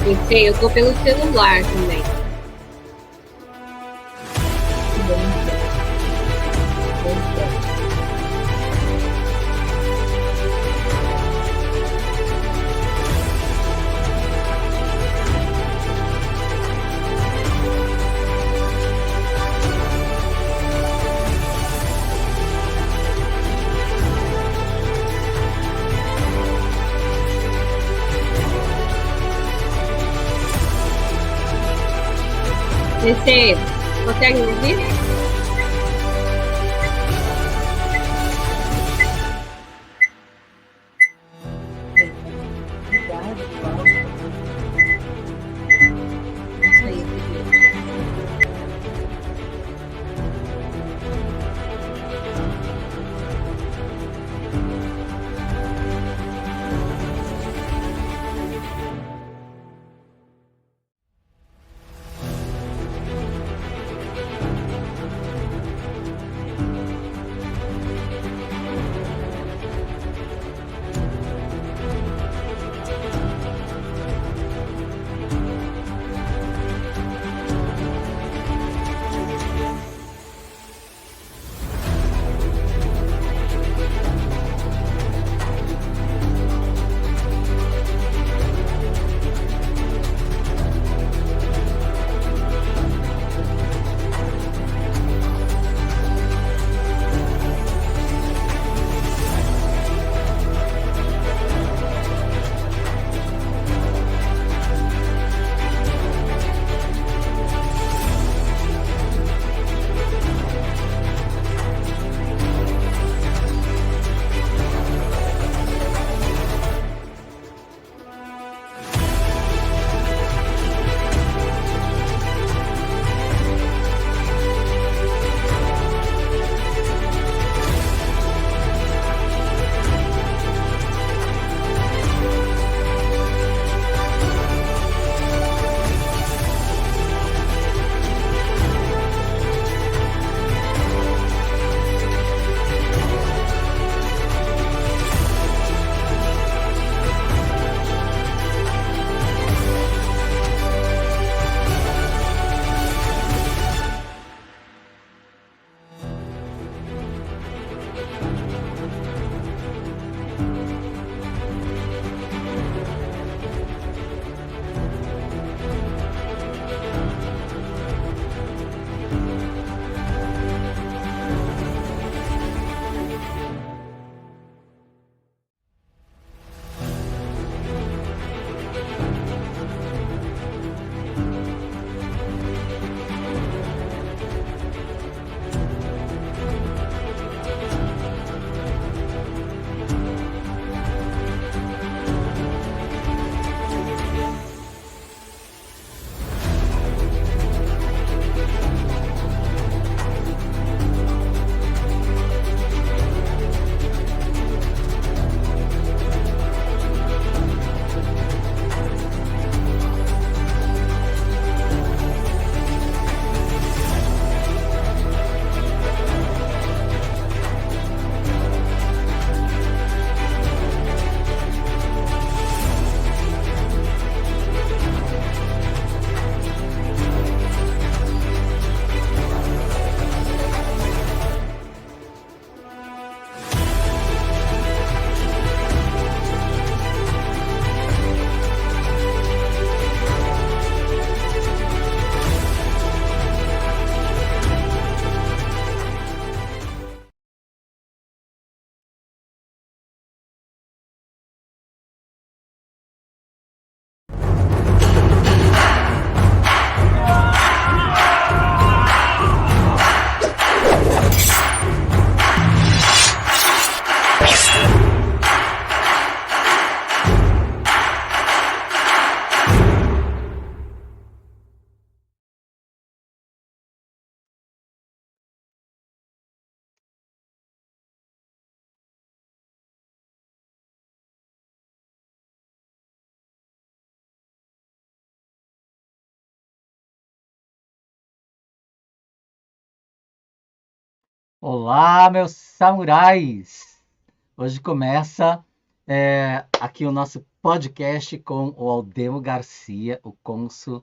Pensei, eu tô pelo celular também. Pensei, consegue me ouvir? Isso aí, Olá, meus samurais! Hoje começa, Aqui o nosso podcast com o Aldemo Garcia, o cônsul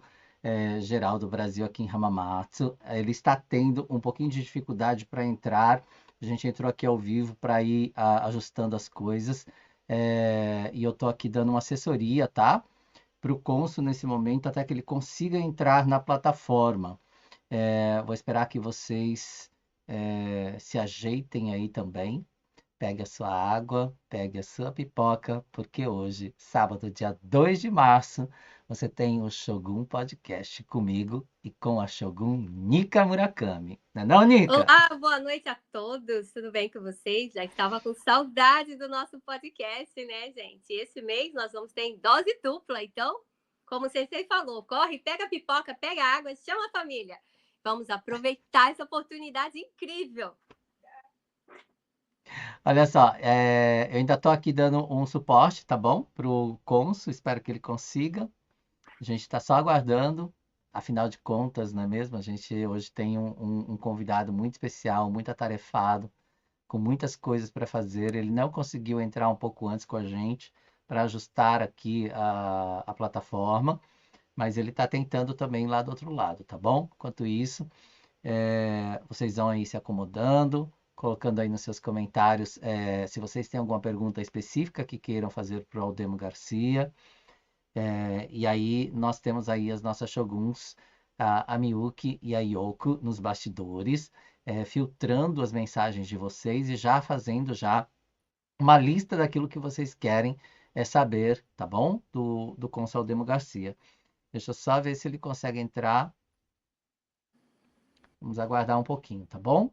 geral do Brasil aqui em Hamamatsu. Ele está tendo um pouquinho de dificuldade para entrar. A gente entrou aqui ao vivo para ir ajustando as coisas. E eu estou aqui dando uma assessoria, tá? Para o cônsul nesse momento, até que ele consiga entrar na plataforma. Vou esperar que vocês se ajeitem aí também. Pegue a sua água, pegue a sua pipoca, porque hoje, sábado, dia 2 de março, você tem o Shogun Podcast comigo e com a Shogun Nika Murakami. Não é não, Nika? Olá, boa noite a todos. Tudo bem com vocês? Já estava com saudade do nosso podcast, né, gente? Esse mês nós vamos ter em dose dupla. Então, como o Sensei falou, corre, pega a pipoca, pega a água, chama a família. Vamos aproveitar essa oportunidade incrível. Olha só, eu ainda estou aqui dando um suporte, tá bom? Para o cônsul, espero que ele consiga. A gente está só aguardando, afinal de contas, não é mesmo? A gente hoje tem um convidado muito especial, muito atarefado, com muitas coisas para fazer. Ele não conseguiu entrar um pouco antes com a gente para ajustar aqui a plataforma, mas ele está tentando também lá do outro lado, tá bom? Enquanto isso, vocês vão aí se acomodando, colocando aí nos seus comentários se vocês têm alguma pergunta específica que queiram fazer para o Aldemo Garcia. E aí nós temos aí as nossas Shoguns, a Miyuki e a Yoko nos bastidores, filtrando as mensagens de vocês e já fazendo já uma lista daquilo que vocês querem saber, tá bom? Do Cônsul Demo Garcia. Deixa eu só ver se ele consegue entrar. Vamos aguardar um pouquinho, tá bom?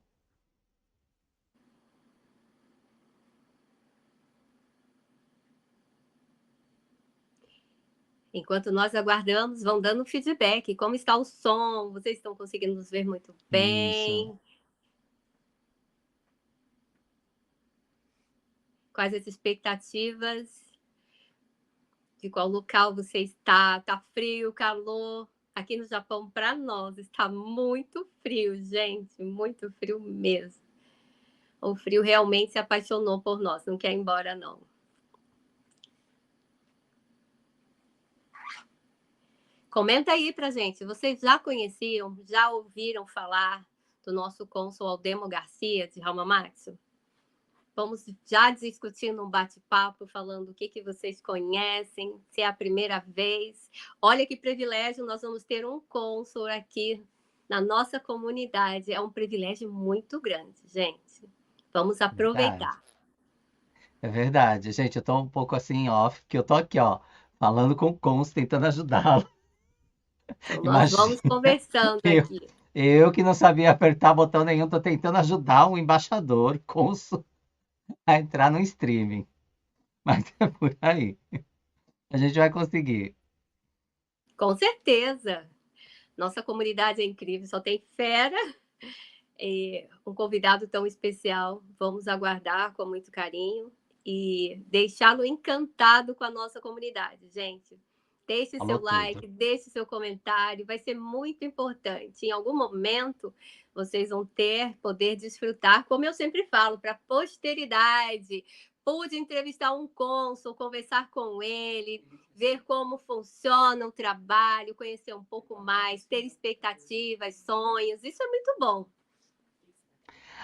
Enquanto nós aguardamos, vão dando feedback. Como está o som? Vocês estão conseguindo nos ver muito Isso. bem? Quais as expectativas? De qual local você está? Tá frio, calor? Aqui no Japão, para nós, está muito frio, gente, muito frio mesmo. O frio realmente se apaixonou por nós, não quer ir embora, não. Comenta aí pra gente, vocês já conheciam, já ouviram falar do nosso cônsul Aldemo Garcia de Hamamatsu? Vamos já discutindo um bate-papo, falando o que vocês conhecem, se é a primeira vez. Olha que privilégio, nós vamos ter um cônsul aqui na nossa comunidade. É um privilégio muito grande, gente. Vamos Verdade. aproveitar. É verdade. Gente, eu tô um pouco assim em off, porque eu tô aqui, ó, falando com o Cônsul, tentando ajudá-lo. Então, nós vamos Imagina, conversando eu, aqui. eu que não sabia apertar botão nenhum, tô tentando ajudar um embaixador, cônsul, a entrar no streaming. Mas é por aí. A gente vai conseguir. Com certeza. Nossa comunidade é incrível, só tem fera. E um convidado tão especial. Vamos aguardar com muito carinho e deixá-lo encantado com a nossa comunidade, gente. Deixe Falou seu tudo. like, deixe seu comentário, vai ser muito importante. Em algum momento, vocês vão poder desfrutar, como eu sempre falo, para a posteridade. Pude entrevistar um cônsul, conversar com ele, ver como funciona o trabalho, conhecer um pouco mais, ter expectativas, sonhos. Isso é muito bom.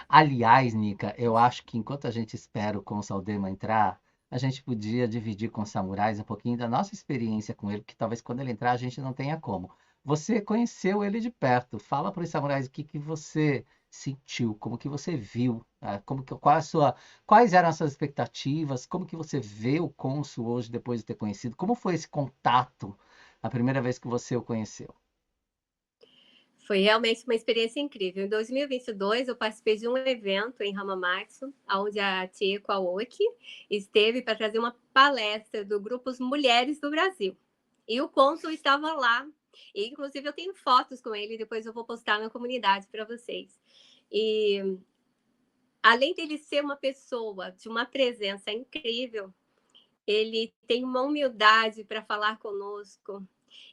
Aliás, Nica, eu acho que enquanto a gente espera o Cônsul Dema entrar, a gente podia dividir com os samurais um pouquinho da nossa experiência com ele, porque talvez quando ele entrar a gente não tenha como. Você conheceu ele de perto. Fala para os samurais o que que você sentiu, como que você viu, quais eram as suas expectativas, como que você vê o cônsul hoje depois de ter conhecido, como foi esse contato a primeira vez que você o conheceu? Foi realmente uma experiência incrível. Em 2022, eu participei de um evento em Hamamatsu, onde a Chieko Aoki esteve para trazer uma palestra do Grupos Mulheres do Brasil. E o cônsul estava lá. E, inclusive, eu tenho fotos com ele, depois eu vou postar na comunidade para vocês. E, além dele ser uma pessoa de uma presença incrível, ele tem uma humildade para falar conosco.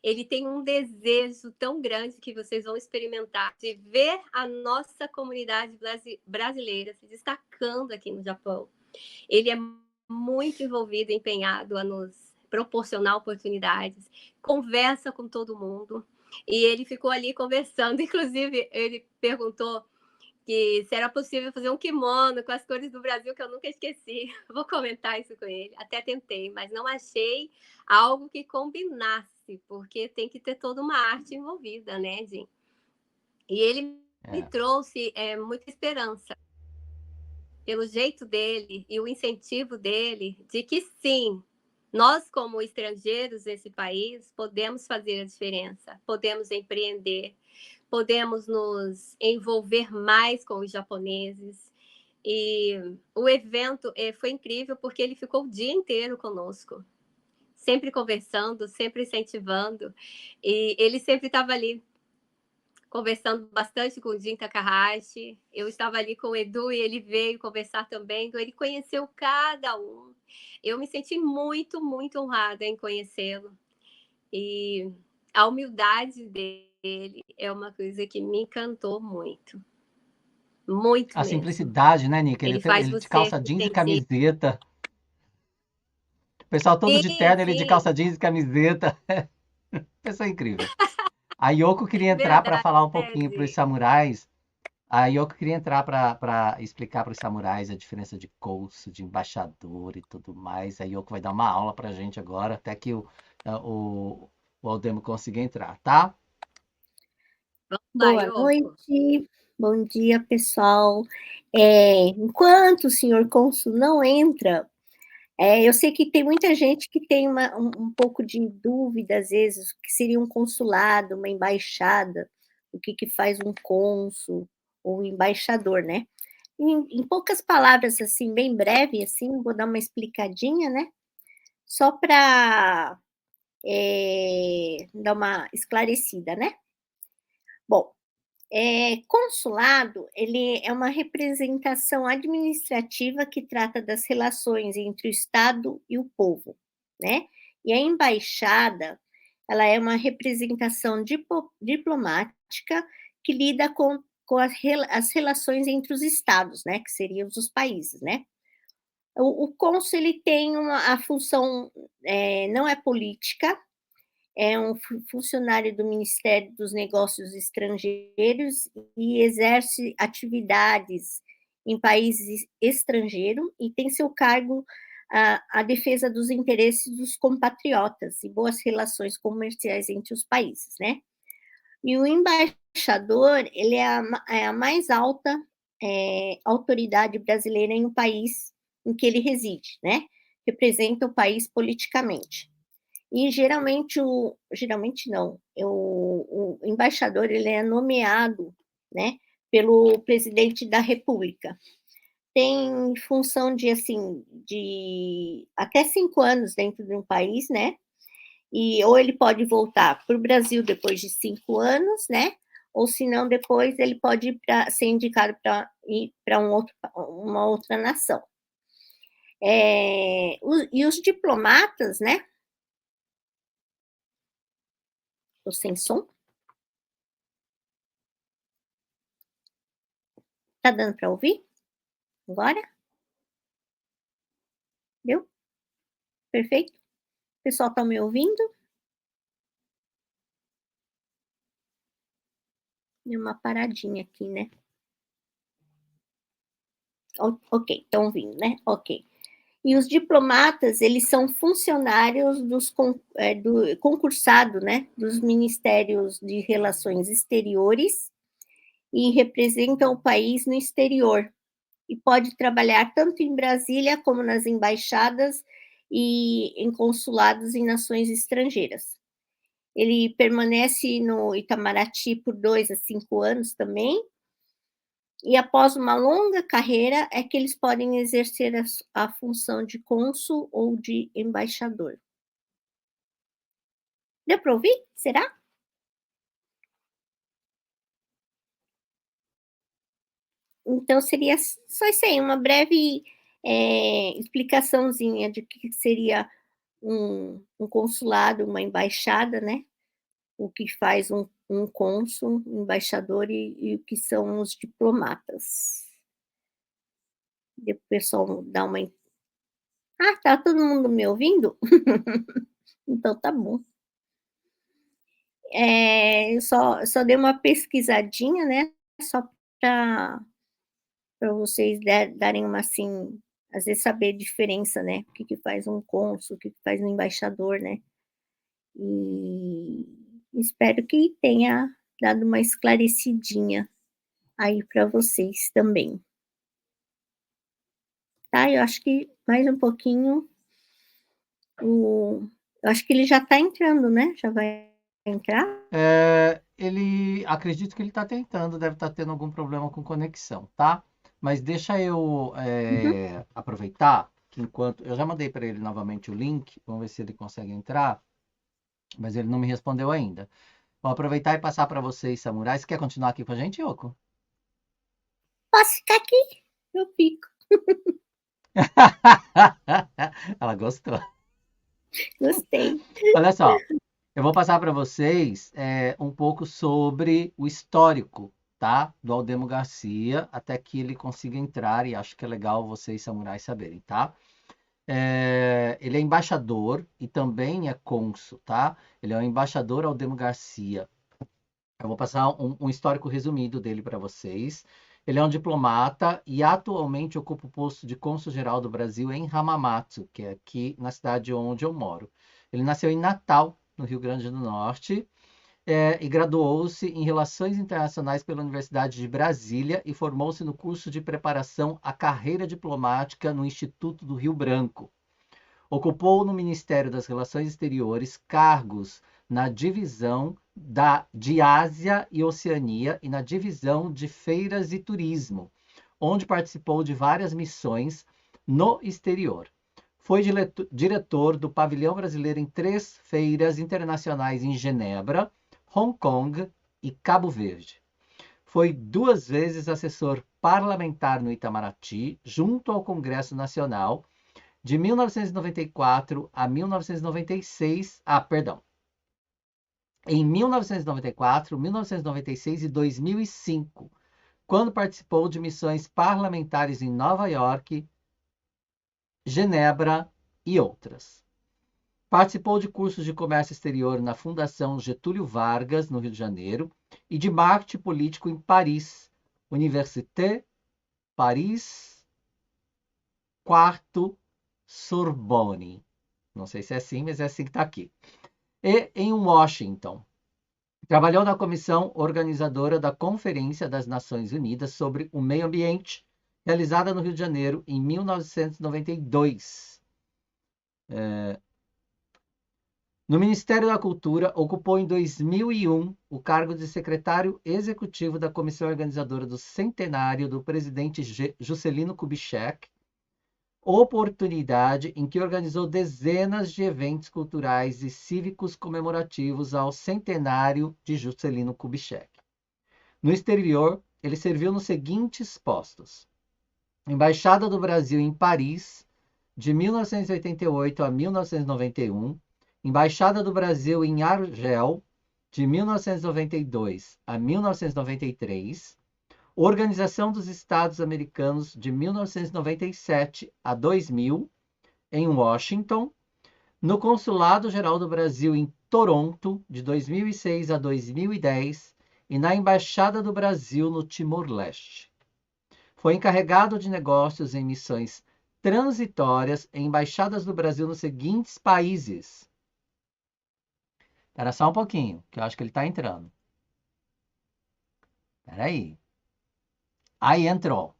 Ele tem um desejo tão grande que vocês vão experimentar de ver a nossa comunidade brasileira se destacando aqui no Japão. Ele é muito envolvido, empenhado a nos proporcionar oportunidades, conversa com todo mundo. E ele ficou ali conversando, inclusive ele perguntou que se era possível fazer um kimono com as cores do Brasil, que eu nunca esqueci. Vou comentar isso com ele. Até tentei, mas não achei algo que combinasse, porque tem que ter toda uma arte envolvida, né, Jim? E ele me trouxe muita esperança, pelo jeito dele e o incentivo dele, de que sim, nós, como estrangeiros nesse país, podemos fazer a diferença, podemos empreender, podemos nos envolver mais com os japoneses. E o evento foi incrível porque ele ficou o dia inteiro conosco, sempre conversando, sempre incentivando, e ele sempre estava ali conversando bastante com o Jin Takahashi. Eu estava ali com o Edu e ele veio conversar também. Então, ele conheceu cada um. Eu me senti muito, muito honrada em conhecê-lo. E a humildade dele é uma coisa que me encantou muito. Muito A mesmo. simplicidade, né, Nick? Ele faz Ele de você calça jeans e sentir. camiseta. O pessoal todo de terno, ele de Sim, calça jeans e camiseta. Pessoa incrível. A Yoko queria entrar para verdade. falar um pouquinho para os samurais. A Yoko queria entrar para explicar para os samurais a diferença de cônsul, de embaixador e tudo mais. A Yoko vai dar uma aula para a gente agora, até que o Aldemo consiga entrar, tá? Vamos lá, Boa Yoko. noite, bom dia, pessoal. Enquanto o senhor cônsul não entra, eu sei que tem muita gente que tem um pouco de dúvida, às vezes, o que seria um consulado, uma embaixada, o que faz um cônsul ou um embaixador, né? Em poucas palavras, assim, bem breve, assim, vou dar uma explicadinha, né? Só para dar uma esclarecida, né? Bom, consulado, ele é uma representação administrativa que trata das relações entre o Estado e o povo, né? E a embaixada, ela é uma representação diplomática que lida com as relações entre os Estados, né? Que seriam os países, né? O cônsul, ele tem a função, não é política, é um funcionário do Ministério dos Negócios Estrangeiros e exerce atividades em países estrangeiros e tem seu cargo a defesa dos interesses dos compatriotas e boas relações comerciais entre os países, né? E o embaixador, ele é a mais alta autoridade brasileira em um país em que ele reside, né? Representa o país politicamente. E geralmente não, o embaixador, ele é nomeado, né, pelo presidente da República. Tem função de até 5 anos dentro de um país, né? Ou ele pode voltar para o Brasil depois de 5 anos, né? Ou se não, depois ele pode ser indicado para ir para uma outra nação. E os diplomatas, né? Estou sem som? Tá dando para ouvir? Agora? Deu? Perfeito? O pessoal está me ouvindo? Deu uma paradinha aqui, né? Ok, estão ouvindo, né? Ok. E os diplomatas, eles são funcionários do concursado, né? Dos Ministérios de Relações Exteriores e representam o país no exterior. E pode trabalhar tanto em Brasília como nas embaixadas e em consulados em nações estrangeiras. Ele permanece no Itamaraty por 2 a 5 anos também, e após uma longa carreira é que eles podem exercer a função de cônsul ou de embaixador. Deu para ouvir? Será? Então, seria só isso aí, uma breve explicaçãozinha de que seria um consulado, uma embaixada, né? O que faz um cônsul, um embaixador e o que são os diplomatas. O pessoal dá uma... Ah, tá todo mundo me ouvindo? Então tá bom. Eu só dei uma pesquisadinha, né, só para vocês darem uma, assim, às vezes saber a diferença, né, o que que faz um cônsul, o que que faz um embaixador, né. E espero que tenha dado uma esclarecidinha aí para vocês também, tá. Eu acho que mais um pouquinho eu acho que ele já está entrando, né, já vai entrar? Acredito que ele está tentando, deve estar tendo algum problema com conexão, tá? Mas deixa eu aproveitar que enquanto eu já mandei para ele novamente o link, vamos ver se ele consegue entrar, mas ele não me respondeu ainda. Vou aproveitar e passar para vocês, samurais. Quer continuar aqui com a gente, Yoko? Posso ficar aqui? Eu fico. Ela gostou. Gostei. Olha só, eu vou passar para vocês um pouco sobre o histórico, tá? Do Aldemo Garcia, até que ele consiga entrar, e acho que é legal vocês, samurais, saberem, tá? Ele é embaixador e também é cônsul, tá? Ele é o embaixador Aldemo Garcia. Eu vou passar um histórico resumido dele para vocês. Ele é um diplomata e atualmente ocupa o posto de cônsul-geral do Brasil em Hamamatsu, que é aqui na cidade onde eu moro. Ele nasceu em Natal, no Rio Grande do Norte, e graduou-se em Relações Internacionais pela Universidade de Brasília e formou-se no curso de preparação à carreira diplomática no Instituto do Rio Branco. Ocupou no Ministério das Relações Exteriores cargos na divisão de Ásia e Oceania e na divisão de Feiras e Turismo, onde participou de várias missões no exterior. Foi diretor do pavilhão brasileiro em 3 feiras internacionais em Genebra, Hong Kong e Cabo Verde. Foi 2 vezes assessor parlamentar no Itamaraty, junto ao Congresso Nacional, de 1994 a 1996, em 1994, 1996 e 2005, quando participou de missões parlamentares em Nova York, Genebra e outras. Participou de cursos de comércio exterior na Fundação Getúlio Vargas, no Rio de Janeiro, e de marketing político em Paris, Université Paris IV Sorbonne. Não sei se é assim, mas é assim que está aqui. E em Washington. Trabalhou na comissão organizadora da Conferência das Nações Unidas sobre o Meio Ambiente, realizada no Rio de Janeiro em 1992. No Ministério da Cultura, ocupou em 2001 o cargo de secretário executivo da comissão organizadora do centenário do presidente Juscelino Kubitschek, oportunidade em que organizou dezenas de eventos culturais e cívicos comemorativos ao centenário de Juscelino Kubitschek. No exterior, ele serviu nos seguintes postos: Embaixada do Brasil em Paris, de 1988 a 1991, Embaixada do Brasil em Argel, de 1992 a 1993, Organização dos Estados Americanos, de 1997 a 2000, em Washington, no Consulado Geral do Brasil em Toronto, de 2006 a 2010, e na Embaixada do Brasil no Timor-Leste. Foi encarregado de negócios em missões transitórias em embaixadas do Brasil nos seguintes países. Espera só um pouquinho, que eu acho que ele está entrando. Espera aí. Aí entrou.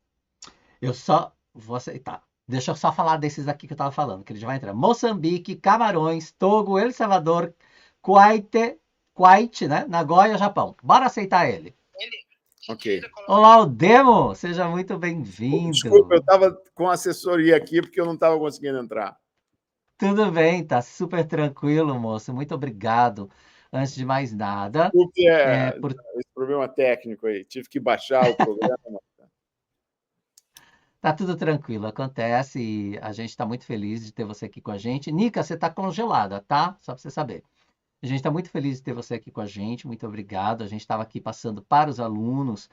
Eu só vou aceitar. Deixa eu só falar desses aqui que eu estava falando, que ele já vai entrar. Moçambique, Camarões, Togo, El Salvador, Kuwait, né? Nagoya, Japão. Bora aceitar ele. Ok. Olá, Aldemo! Seja muito bem-vindo. Desculpa, eu estava com assessoria aqui porque eu não estava conseguindo entrar. Tudo bem, tá super tranquilo, moço. Muito obrigado. Antes de mais nada. Porque esse problema técnico aí, tive que baixar o programa. Tá tudo tranquilo, acontece e a gente está muito feliz de ter você aqui com a gente. Nica, você está congelada, tá? Só para você saber. A gente está muito feliz de ter você aqui com a gente, muito obrigado. A gente estava aqui passando para os alunos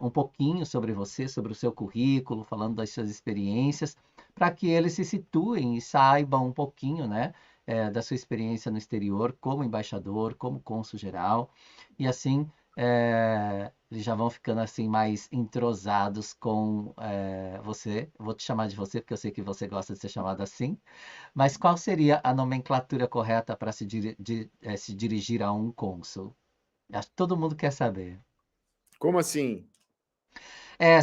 um pouquinho sobre você, sobre o seu currículo, falando das suas experiências, para que eles se situem e saibam um pouquinho, né, da sua experiência no exterior como embaixador, como cônsul geral, e assim eles já vão ficando assim mais entrosados com você. Eu vou te chamar de você porque eu sei que você gosta de ser chamado assim. Mas qual seria a nomenclatura correta para se dirigir a um cônsul? Acho que todo mundo quer saber. Como assim?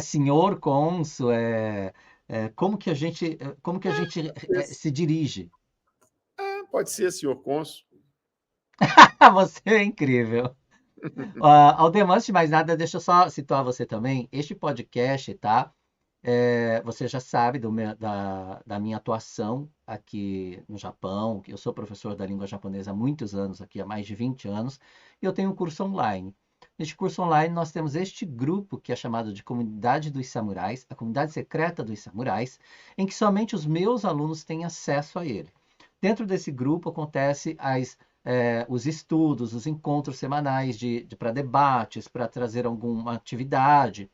Senhor cônsul, como que a gente se dirige? Pode ser, senhor cônsul. Você é incrível. Aldemar, antes de mais nada, deixa eu só situar você também. Este podcast, tá? Você já sabe da minha atuação aqui no Japão, que eu sou professor da língua japonesa há muitos anos, aqui há mais de 20 anos, e eu tenho um curso online. Neste curso online, nós temos este grupo que é chamado de Comunidade dos Samurais, a comunidade secreta dos samurais, em que somente os meus alunos têm acesso a ele. Dentro desse grupo acontece os estudos, os encontros semanais para debates, para trazer alguma atividade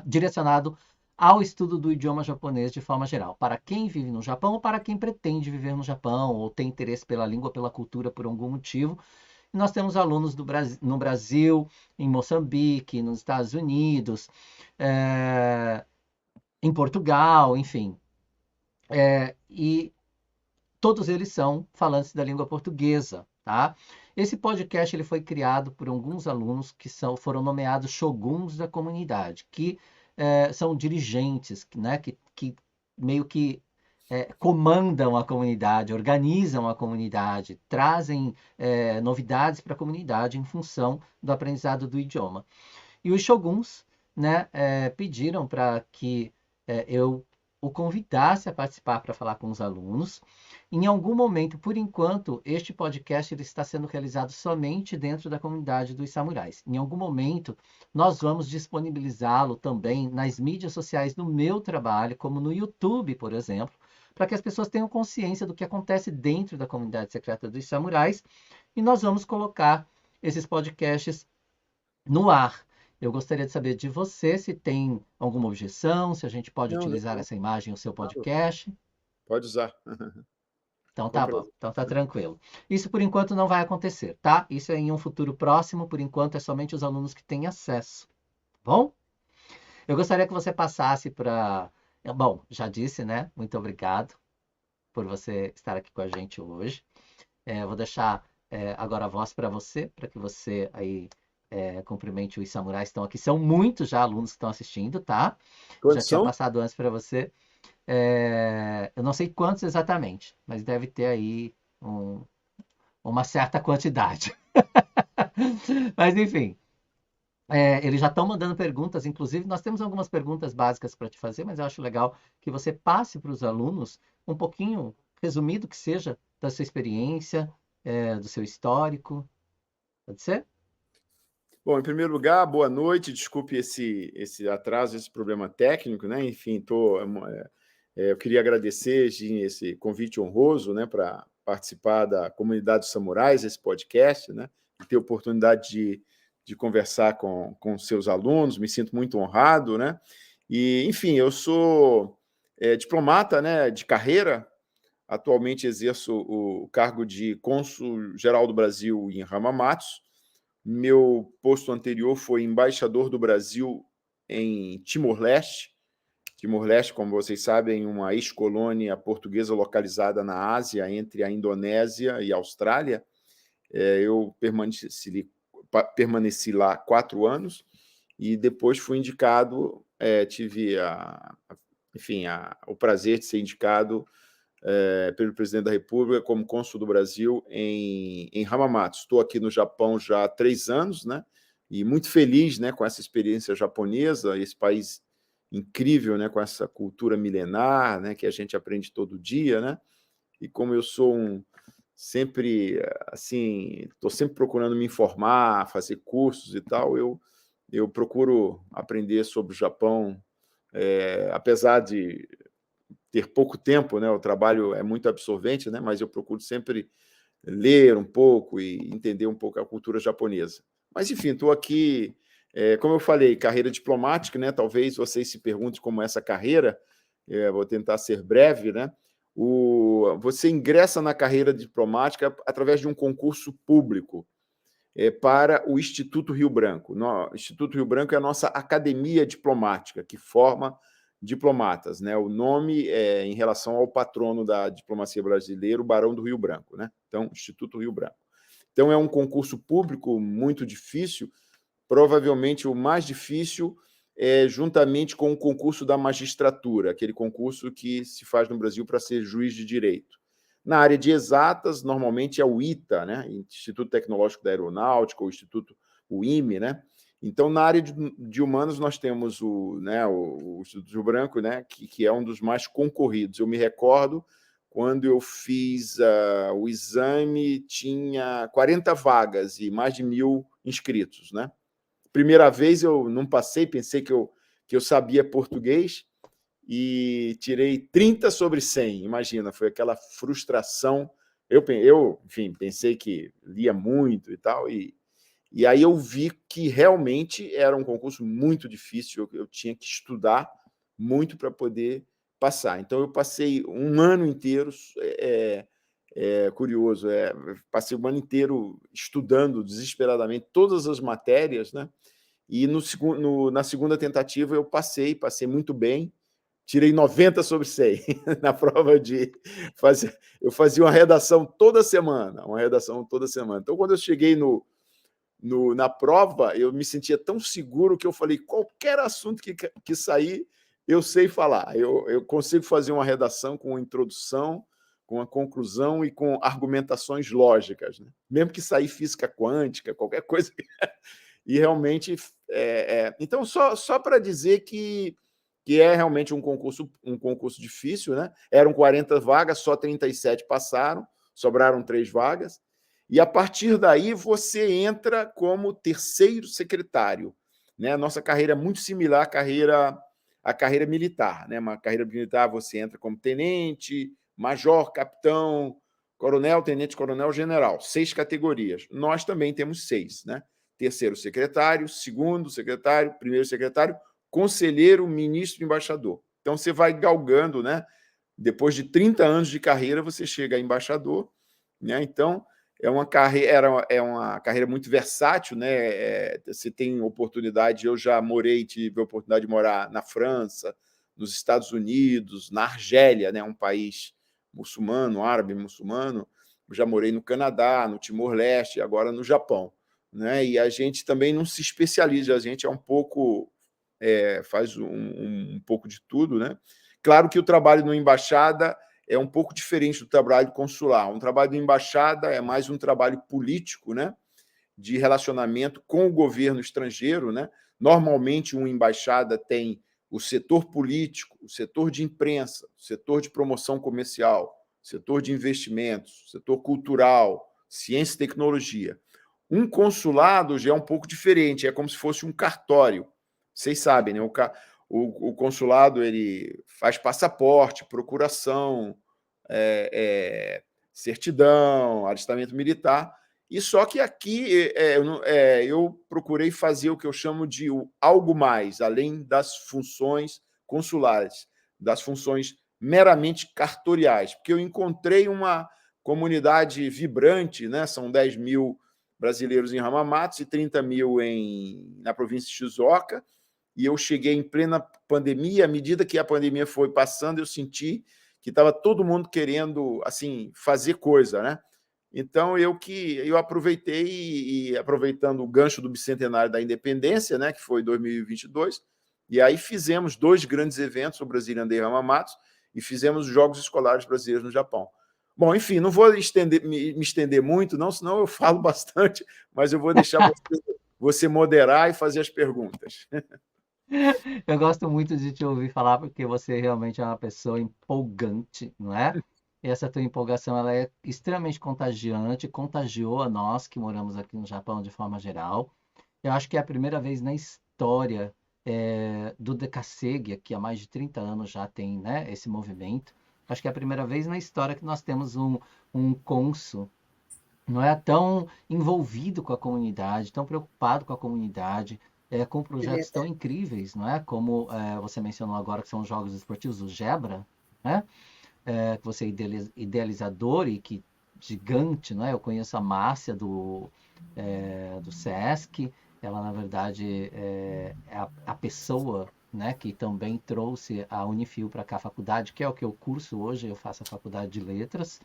direcionado ao estudo do idioma japonês de forma geral, para quem vive no Japão ou para quem pretende viver no Japão ou tem interesse pela língua, pela cultura por algum motivo. E nós temos alunos no Brasil, em Moçambique, nos Estados Unidos, em Portugal, enfim. E todos eles são falantes da língua portuguesa, tá? Esse podcast ele foi criado por alguns alunos que foram nomeados shoguns da comunidade, que são dirigentes, né, que meio que comandam a comunidade, organizam a comunidade, trazem novidades para a comunidade em função do aprendizado do idioma. E os shoguns, né, pediram para que eu o convidasse a participar para falar com os alunos. Em algum momento, por enquanto, este podcast ele está sendo realizado somente dentro da comunidade dos samurais. Em algum momento, nós vamos disponibilizá-lo também nas mídias sociais do meu trabalho, como no YouTube, por exemplo, para que as pessoas tenham consciência do que acontece dentro da comunidade secreta dos samurais. E nós vamos colocar esses podcasts no ar. Eu gostaria de saber de você se tem alguma objeção, se a gente pode utilizar essa imagem no seu podcast. Pode usar. Então tá bom, então tá tranquilo. Isso por enquanto não vai acontecer, tá? Isso é em um futuro próximo, por enquanto é somente os alunos que têm acesso, tá bom? Eu gostaria que você passasse para... Bom, já disse, né? Muito obrigado por você estar aqui com a gente hoje. Eu vou deixar agora a voz para você, para que você aí cumprimente os samurais que estão aqui. São muitos já alunos que estão assistindo, tá? Já tinha passado antes para você. Eu não sei quantos exatamente, mas deve ter aí uma certa quantidade. Mas enfim, eles já estão mandando perguntas, inclusive nós temos algumas perguntas básicas para te fazer, mas eu acho legal que você passe para os alunos um pouquinho, resumido que seja, da sua experiência, do seu histórico. Pode ser? Bom, em primeiro lugar, boa noite, desculpe esse atraso, esse problema técnico, né? Enfim, eu queria agradecer, Gin, esse convite honroso, né, para participar da Comunidade dos Samurais, esse podcast, né, e ter a oportunidade de conversar com seus alunos, me sinto muito honrado, né? E, enfim, eu sou diplomata, né, de carreira, atualmente exerço o cargo de cônsul-geral do Brasil em Hamamatsu. Meu posto anterior foi embaixador do Brasil em Timor-Leste. Timor-Leste, como vocês sabem, é uma ex-colônia portuguesa localizada na Ásia, entre a Indonésia e a Austrália. Eu permaneci lá 4 anos e depois fui indicado, tive o prazer de ser indicado pelo presidente da República como cônsul do Brasil em Hamamatsu. Estou aqui no Japão já há 3 anos, né? E muito feliz, né, com essa experiência japonesa, esse país incrível, né, com essa cultura milenar, né, que a gente aprende todo dia, né? E como eu sou sempre assim, estou sempre procurando me informar, fazer cursos e tal, eu procuro aprender sobre o Japão, apesar de ter pouco tempo, né? O trabalho é muito absorvente, né? Mas eu procuro sempre ler um pouco e entender um pouco a cultura japonesa. Mas, enfim, estou aqui, como eu falei, carreira diplomática, né? Talvez vocês se perguntem como é essa carreira. vou tentar ser breve, né? Você ingressa na carreira diplomática através de um concurso público para o Instituto Rio Branco. O Instituto Rio Branco é a nossa academia diplomática, que forma diplomatas, né? O nome é em relação ao patrono da diplomacia brasileira, o Barão do Rio Branco, né? Então, Instituto Rio Branco. Então, é um concurso público muito difícil, provavelmente o mais difícil, juntamente com o concurso da magistratura, aquele concurso que se faz no Brasil para ser juiz de direito. Na área de exatas, normalmente é o ITA, né? Instituto Tecnológico da Aeronáutica, ou o IME, né? Então, na área de humanos, nós temos o Instituto Rio Branco, né? Que é um dos mais concorridos. Eu me recordo, quando eu fiz o exame, tinha 40 vagas e mais de 1.000 inscritos, né? Primeira vez eu não passei, pensei que eu sabia português e tirei 30 sobre 100. Imagina, foi aquela frustração. Eu, enfim, pensei que lia muito e tal, e aí eu vi que realmente era um concurso muito difícil, eu tinha que estudar muito para poder passar. Então, eu passei um ano inteiro, curioso, passei um ano inteiro estudando desesperadamente todas as matérias, né? E na segunda tentativa eu passei muito bem, tirei 90 sobre 100 na prova de fazer. Eu fazia uma redação toda semana, Então, quando eu cheguei na prova, eu me sentia tão seguro que eu falei, qualquer assunto que sair, eu sei falar. Eu consigo fazer uma redação com uma introdução, com uma conclusão e com argumentações lógicas, né? Mesmo que sair física quântica, qualquer coisa. E realmente... Então, só para dizer que é realmente um concurso difícil, né? Eram 40 vagas, só 37 passaram, sobraram 3 vagas. E, a partir daí, você entra como terceiro secretário, né? A nossa carreira é muito similar à carreira militar, né? Uma carreira militar, você entra como tenente, major, capitão, coronel, tenente, coronel, general. 6 categorias. Nós também temos 6, né? Terceiro secretário, segundo secretário, primeiro secretário, conselheiro, ministro e embaixador. Então, você vai galgando, né? Depois de 30 anos de carreira, você chega a embaixador, né? Então, é uma carreira muito versátil, né? Você tem oportunidade, eu já tive a oportunidade de morar na França, nos Estados Unidos, na Argélia, né? Um país muçulmano, árabe muçulmano. Eu já morei no Canadá, no Timor-Leste, agora no Japão, né? E a gente também não se especializa, a gente é um pouco... faz um pouco de tudo, né? Claro que o trabalho na embaixada é um pouco diferente do trabalho consular. Um trabalho de embaixada é mais um trabalho político, né? De relacionamento com o governo estrangeiro, né? Normalmente, uma embaixada tem o setor político, o setor de imprensa, o setor de promoção comercial, o setor de investimentos, o setor cultural, ciência e tecnologia. Um consulado já é um pouco diferente, é como se fosse um cartório. Vocês sabem, né? O consulado ele faz passaporte, procuração, certidão, alistamento militar. E só que aqui eu procurei fazer o que eu chamo de algo mais, além das funções consulares, das funções meramente cartoriais, porque eu encontrei uma comunidade vibrante, né? São 10.000 brasileiros em Ramamatos e 30.000 na província de Shizuoka, e eu cheguei em plena pandemia. À medida que a pandemia foi passando, eu senti que estava todo mundo querendo assim fazer coisa, né? Então, eu aproveitei, e aproveitando o gancho do bicentenário da independência, né, que foi 2022, e aí fizemos 2 grandes eventos, o Brazilian Day Ramamatos, e fizemos os Jogos Escolares Brasileiros no Japão. Bom, enfim, não vou me estender muito, não, senão eu falo bastante, mas eu vou deixar você moderar e fazer as perguntas. Eu gosto muito de te ouvir falar porque você realmente é uma pessoa empolgante, não é? E essa tua empolgação, ela é extremamente contagiante, contagiou a nós que moramos aqui no Japão de forma geral. Eu acho que é a primeira vez na história do Dekasegi, que há mais de 30 anos já tem, né, esse movimento. Acho que é a primeira vez na história que nós temos um cônsul, não é, tão envolvido com a comunidade, tão preocupado com a comunidade, com projetos tão incríveis, não é? Como você mencionou agora, que são os Jogos Esportivos, o Gebra, né? Que você é idealizador e que gigante, não é? Eu conheço a Márcia do SESC, ela, na verdade, é a pessoa, né, que também trouxe a Unifil para cá, a faculdade, que é o que eu curso hoje, eu faço a faculdade de letras,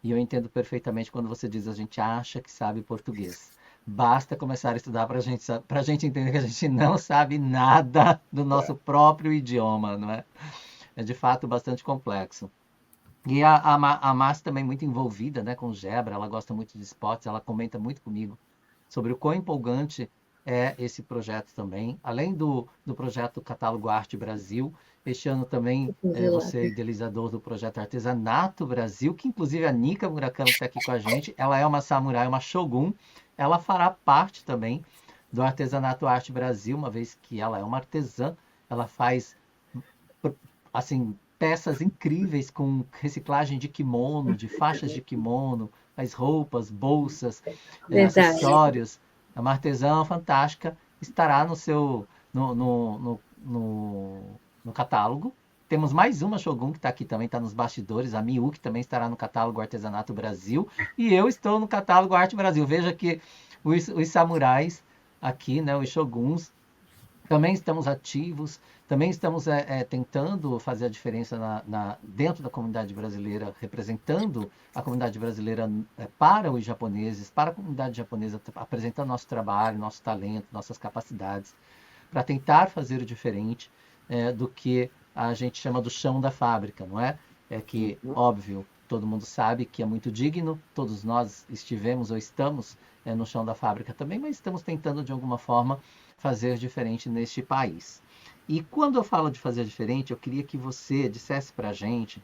e eu entendo perfeitamente quando você diz a gente acha que sabe português. Basta começar a estudar para a gente entender que a gente não sabe nada do nosso próprio idioma, não é? É de fato bastante complexo. E a Márcia também muito envolvida, né, com o Gebra, ela gosta muito de esportes, ela comenta muito comigo sobre o quão empolgante é esse projeto também. Além do projeto Catálogo Arte Brasil, este ano também você é idealizador do projeto Artesanato Brasil, que inclusive a Nika Murakami, que está aqui com a gente, ela é uma samurai, uma shogun, ela fará parte também do Artesanato Arte Brasil, uma vez que ela é uma artesã, ela faz, assim, peças incríveis com reciclagem de kimono, de faixas de kimono, faz roupas, bolsas, acessórios. É uma artesã fantástica, estará no seu no catálogo. Temos mais uma Shogun que está aqui também, está nos bastidores, a Miu, que também estará no catálogo Artesanato Brasil, e eu estou no catálogo Arte Brasil. Veja que os samurais aqui, né, os Shoguns, também estamos ativos, também estamos tentando fazer a diferença dentro da comunidade brasileira, representando a comunidade brasileira para os japoneses, para a comunidade japonesa, apresentando nosso trabalho, nosso talento, nossas capacidades, para tentar fazer o diferente do que a gente chama do chão da fábrica, não é? É que, óbvio, todo mundo sabe que é muito digno, todos nós estivemos ou estamos no chão da fábrica também, mas estamos tentando, de alguma forma, fazer diferente neste país. E quando eu falo de fazer diferente, eu queria que você dissesse para a gente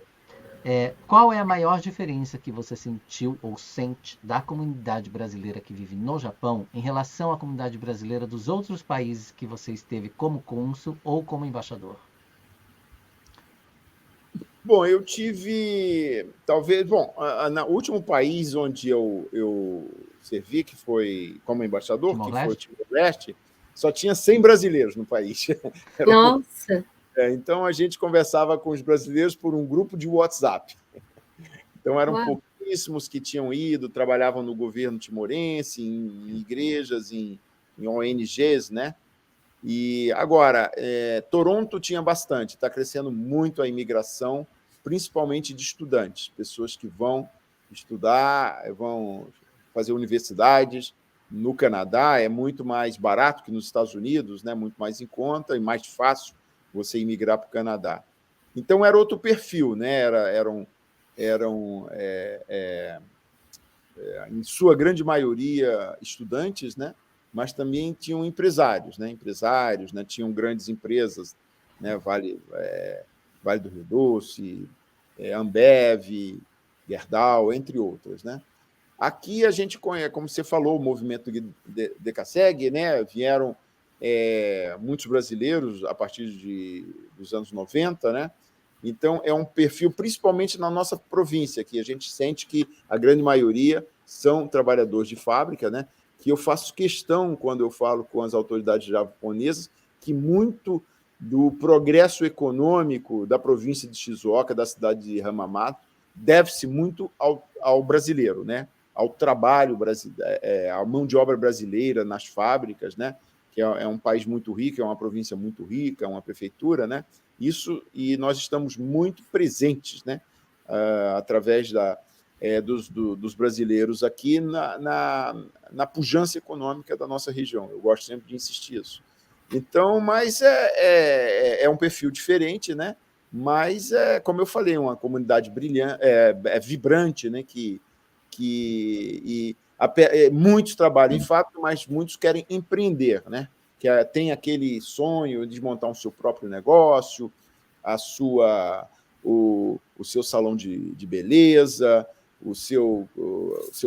qual é a maior diferença que você sentiu ou sente da comunidade brasileira que vive no Japão em relação à comunidade brasileira dos outros países que você esteve como cônsul ou como embaixador? Bom, eu tive, talvez, no último país onde eu servi, que foi como embaixador, que foi o Timor-Leste, só tinha 100 brasileiros no país. Nossa! Então, a gente conversava com os brasileiros por um grupo de WhatsApp. Então, eram pouquíssimos que tinham ido, trabalhavam no governo timorense, em igrejas, em ONGs, né? E agora, Toronto tinha bastante, está crescendo muito a imigração, principalmente de estudantes, pessoas que vão estudar, vão fazer universidades. No Canadá é muito mais barato que nos Estados Unidos, né? Muito mais em conta e mais fácil você imigrar para o Canadá. Então, era outro perfil, né? Eram em sua grande maioria, estudantes, né? Mas também tinham empresários, né? Tinham grandes empresas, né? Vale do Rio Doce, Ambev, Gerdau, entre outras, né? Aqui a gente conhece, como você falou, o movimento DECASEG, né? Vieram muitos brasileiros a partir dos anos 90, né? Então, é um perfil, principalmente na nossa província, que a gente sente que a grande maioria são trabalhadores de fábrica, né? Que eu faço questão, quando eu falo com as autoridades japonesas, que muito do progresso econômico da província de Shizuoka, da cidade de Hamamatsu, deve-se muito ao brasileiro, né? Ao trabalho brasileiro, à mão de obra brasileira nas fábricas, né? Que é um país muito rico, é uma província muito rica, é uma prefeitura, né? Isso, e nós estamos muito presentes, né? Através dos brasileiros aqui na pujança econômica da nossa região. Eu gosto sempre de insistir isso. Então, mas é um perfil diferente, né? Mas, como eu falei, uma comunidade brilhante, vibrante, né? Muitos trabalham em fábrica, mas muitos querem empreender, né? Que tem aquele sonho de montar o seu próprio negócio, o seu salão de beleza, o seu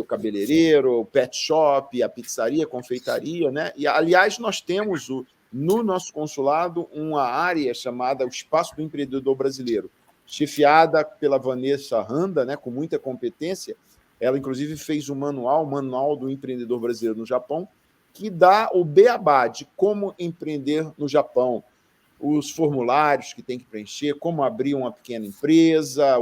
cabeleireiro, o pet shop, a pizzaria, a confeitaria, né? E, aliás, nós temos no nosso consulado uma área chamada o Espaço do Empreendedor Brasileiro, chefiada pela Vanessa Randa, né? Com muita competência. Ela, inclusive, fez o manual do empreendedor brasileiro no Japão, que dá o beabá de como empreender no Japão, os formulários que tem que preencher, como abrir uma pequena empresa,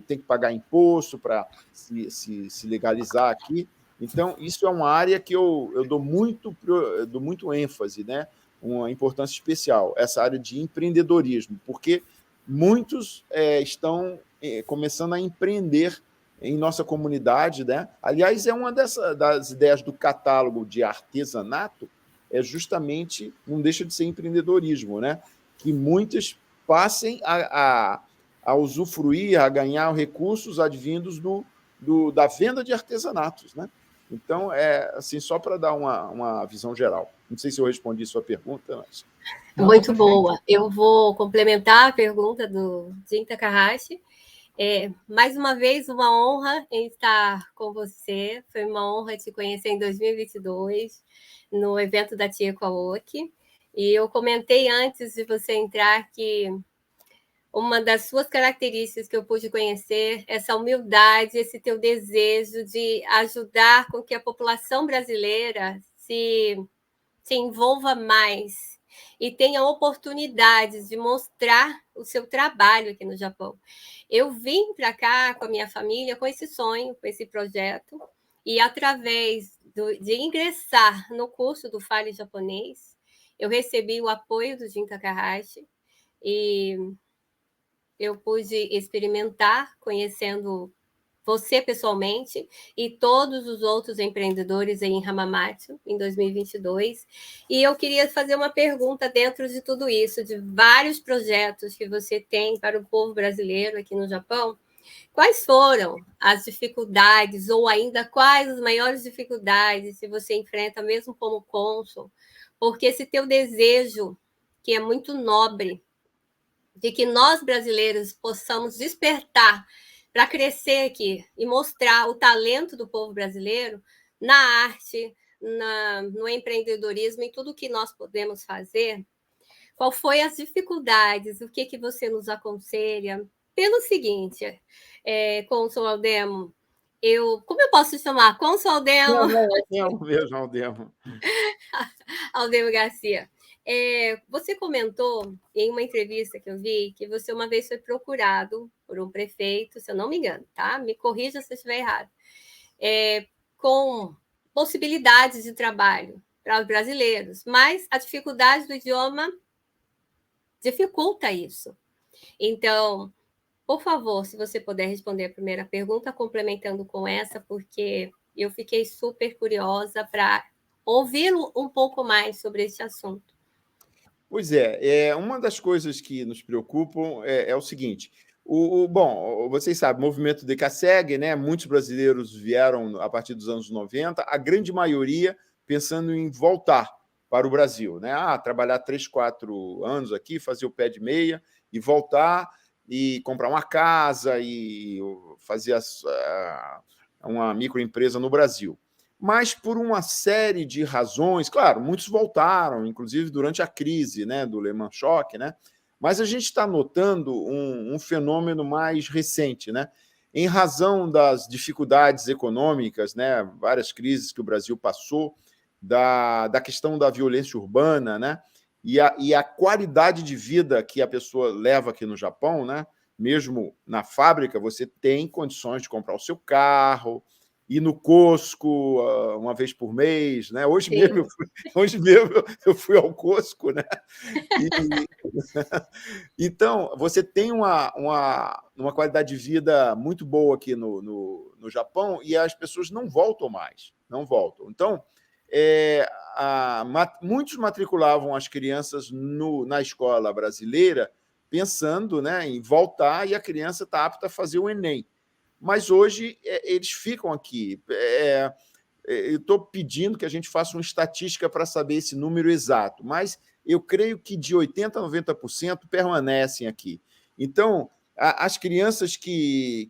tem que pagar imposto para se legalizar aqui. Então, isso é uma área que eu dou muito ênfase, né? Uma importância especial, essa área de empreendedorismo, porque muitos estão começando a empreender em nossa comunidade, né? Aliás, é uma das ideias do catálogo de artesanato, é justamente, não deixa de ser empreendedorismo, né? Que muitos passem a usufruir, a ganhar recursos advindos da venda de artesanatos, né? Então, assim, só para dar uma visão geral. Não sei se eu respondi sua pergunta, mas... Muito boa. Eu vou complementar a pergunta do Jin Takahashi. Mais uma vez, uma honra em estar com você. Foi uma honra te conhecer em 2022, no evento da Tia Kaoki. E eu comentei antes de você entrar que uma das suas características que eu pude conhecer, essa humildade, esse teu desejo de ajudar com que a população brasileira se envolva mais e tenha oportunidades de mostrar o seu trabalho aqui no Japão. Eu vim para cá com a minha família com esse sonho, com esse projeto, e através de ingressar no curso do Fale Japonês, eu recebi o apoio do Jin Takahashi e eu pude experimentar, conhecendo você pessoalmente e todos os outros empreendedores em Hamamatsu em 2022. E eu queria fazer uma pergunta dentro de tudo isso, de vários projetos que você tem para o povo brasileiro aqui no Japão. Quais foram as dificuldades, ou ainda quais as maiores dificuldades se você enfrenta mesmo como cônsul? Porque esse teu desejo, que é muito nobre, de que nós brasileiros possamos despertar para crescer aqui e mostrar o talento do povo brasileiro na arte, no empreendedorismo, em tudo que nós podemos fazer. Qual foi as dificuldades? O que você nos aconselha? Pelo seguinte, Cônsul Aldemo, como eu posso te chamar? Cônsul Aldemo? Aldemo. Aldemo Garcia. Você comentou em uma entrevista que eu vi que você uma vez foi procurado por um prefeito, se eu não me engano, tá? Me corrija se eu estiver errado. Com possibilidades de trabalho para os brasileiros, mas a dificuldade do idioma dificulta isso. Então, por favor, se você puder responder a primeira pergunta, complementando com essa, porque eu fiquei super curiosa para ouvir um pouco mais sobre esse assunto. Pois é, uma das coisas que nos preocupam é o seguinte, bom, vocês sabem, o movimento Decassegue, né? Muitos brasileiros vieram a partir dos anos 90, a grande maioria pensando em voltar para o Brasil, né? Trabalhar 3, 4 anos aqui, fazer o pé de meia e voltar e comprar uma casa e fazer uma microempresa no Brasil. Mas por uma série de razões, claro, muitos voltaram, inclusive durante a crise, né, do Lehman Shock, né? Mas a gente está notando um fenômeno mais recente, né? Em razão das dificuldades econômicas, né, várias crises que o Brasil passou, da questão da violência urbana, né? E a qualidade de vida que a pessoa leva aqui no Japão, né? Mesmo na fábrica, você tem condições de comprar o seu carro, ir no Costco uma vez por mês, né? Hoje mesmo eu fui ao Costco, né? Então, você tem uma qualidade de vida muito boa aqui no Japão e as pessoas não voltam mais, não voltam. Então, muitos matriculavam as crianças na escola brasileira pensando, né, em voltar, e a criança está apta a fazer o Enem. Mas hoje eles ficam aqui. Eu estou pedindo que a gente faça uma estatística para saber esse número exato, mas eu creio que de 80% a 90% permanecem aqui. Então, as crianças que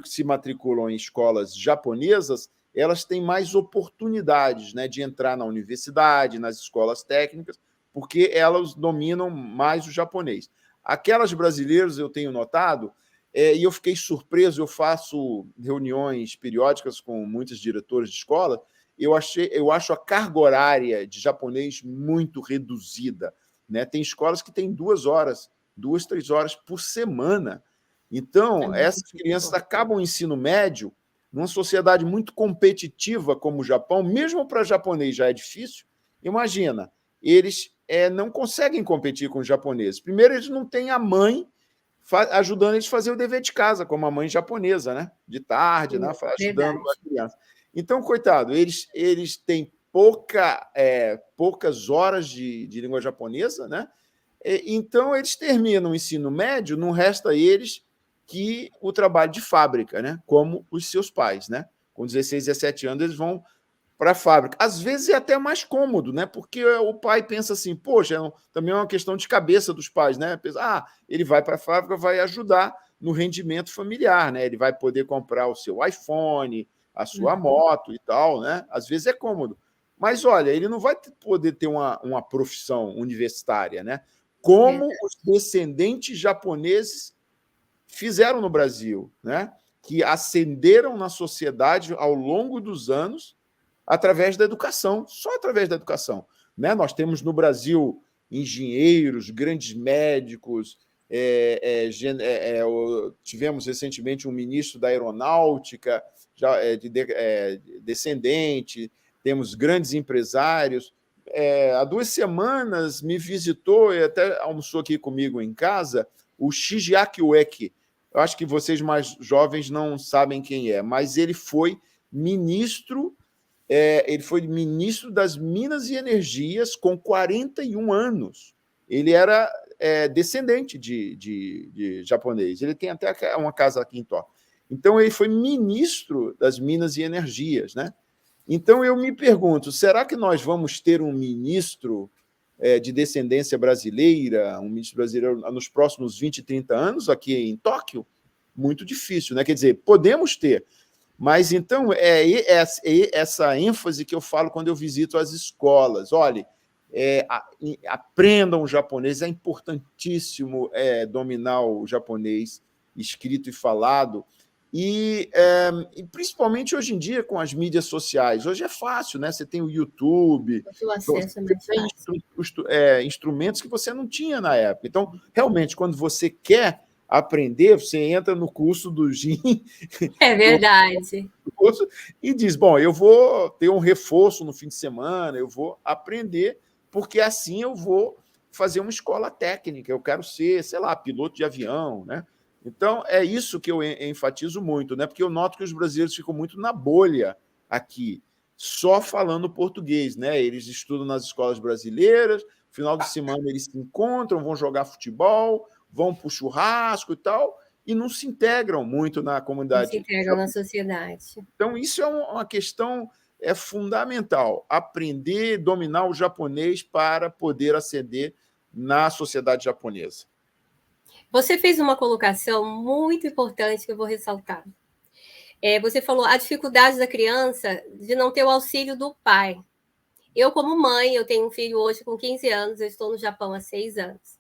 se matriculam em escolas japonesas, elas têm mais oportunidades, né, de entrar na universidade, nas escolas técnicas, porque elas dominam mais o japonês. Aquelas brasileiras, eu tenho notado, e eu fiquei surpreso, eu faço reuniões periódicas com muitos diretores de escola, eu acho a carga horária de japonês muito reduzida, né? Tem escolas que têm 2 horas, 2, 3 horas por semana. Então, essas crianças acabam o ensino médio numa sociedade muito competitiva como o Japão, mesmo para japonês já é difícil. Imagina, eles não conseguem competir com os japoneses. Primeiro, eles não têm a mãe ajudando eles a fazer o dever de casa, como a mãe japonesa, né? De tarde, né? Ajudando a criança. Então, coitado, eles têm poucas horas de língua japonesa, né? Então, eles terminam o ensino médio, não resta a eles que o trabalho de fábrica, né? Como os seus pais, né? Com 16, 17 anos, eles vão para a fábrica. Às vezes é até mais cômodo, né? Porque o pai pensa assim, poxa, também é uma questão de cabeça dos pais, né? Pensa, ele vai para a fábrica, vai ajudar no rendimento familiar, né? Ele vai poder comprar o seu iPhone, a sua moto e tal, né? Às vezes é cômodo. Mas, olha, ele não vai poder ter uma profissão universitária, né? Como os descendentes japoneses fizeram no Brasil, né? Que ascenderam na sociedade ao longo dos anos através da educação, só através da educação, né? Nós temos no Brasil engenheiros, grandes médicos, tivemos recentemente um ministro da aeronáutica descendente, temos grandes empresários. Há 2 semanas me visitou e até almoçou aqui comigo em casa o Shigeaki Ueki. Eu acho que vocês mais jovens não sabem quem é, mas ele foi ministro das Minas e Energias com 41 anos. Ele era descendente de japonês. Ele tem até uma casa aqui em Tóquio. Então, ele foi ministro das Minas e Energias, né? Então, eu me pergunto, será que nós vamos ter um ministro de descendência brasileira, um ministro brasileiro nos próximos 20, 30 anos aqui em Tóquio? Muito difícil, né? Quer dizer, podemos ter. Mas, então, essa ênfase que eu falo quando eu visito as escolas. Olha, aprendam o japonês, é importantíssimo dominar o japonês escrito e falado, e principalmente hoje em dia com as mídias sociais. Hoje é fácil, né? Você tem o YouTube, o acesso é mais fácil. Instrumentos que você não tinha na época. Então, realmente, quando você quer aprender, você entra no curso do Jin. É verdade. E diz, bom, eu vou ter um reforço no fim de semana, eu vou aprender, porque assim eu vou fazer uma escola técnica, eu quero ser, sei lá, piloto de avião, né? Então, é isso que eu enfatizo muito, né? Porque eu noto que os brasileiros ficam muito na bolha aqui, só falando português, né? Eles estudam nas escolas brasileiras, no final de semana eles se encontram, vão jogar futebol, vão para o churrasco e tal, e não se integram muito na comunidade. Não se integram na sociedade. Então, isso é uma questão fundamental, aprender, dominar o japonês para poder ascender na sociedade japonesa. Você fez uma colocação muito importante que eu vou ressaltar. Você falou a dificuldade da criança de não ter o auxílio do pai. Eu, como mãe, eu tenho um filho hoje com 15 anos, eu estou no Japão há 6 anos.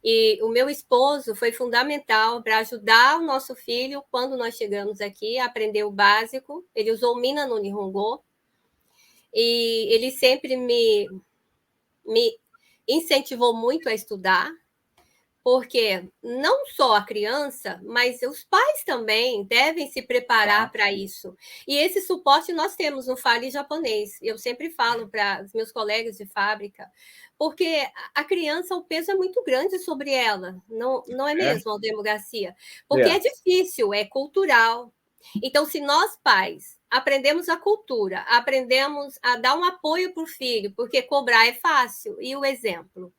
E o meu esposo foi fundamental para ajudar o nosso filho quando nós chegamos aqui a aprender o básico. Ele usou Mina no Nihongo e ele sempre me incentivou muito a estudar, porque não só a criança, mas os pais também devem se preparar para isso. E esse suporte nós temos no Fale Japonês. Eu sempre falo para os meus colegas de fábrica, porque a criança, o peso é muito grande sobre ela, não é mesmo, Aldemir Garcia? Porque é difícil, é cultural. Então, se nós pais aprendemos a cultura, aprendemos a dar um apoio para o filho, porque cobrar é fácil, e o exemplo?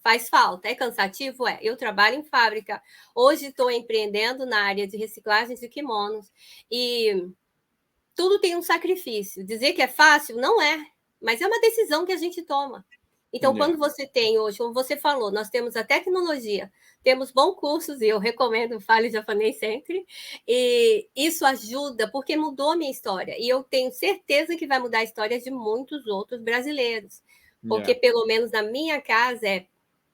Faz falta, é cansativo? Eu trabalho em fábrica, hoje estou empreendendo na área de reciclagem de kimonos, e tudo tem um sacrifício. Dizer que é fácil, não é, mas é uma decisão que a gente toma. Então, quando você tem hoje, como você falou, nós temos a tecnologia, temos bons cursos, e eu recomendo o Fale Japonês sempre, e isso ajuda, porque mudou a minha história, e eu tenho certeza que vai mudar a história de muitos outros brasileiros, porque pelo menos na minha casa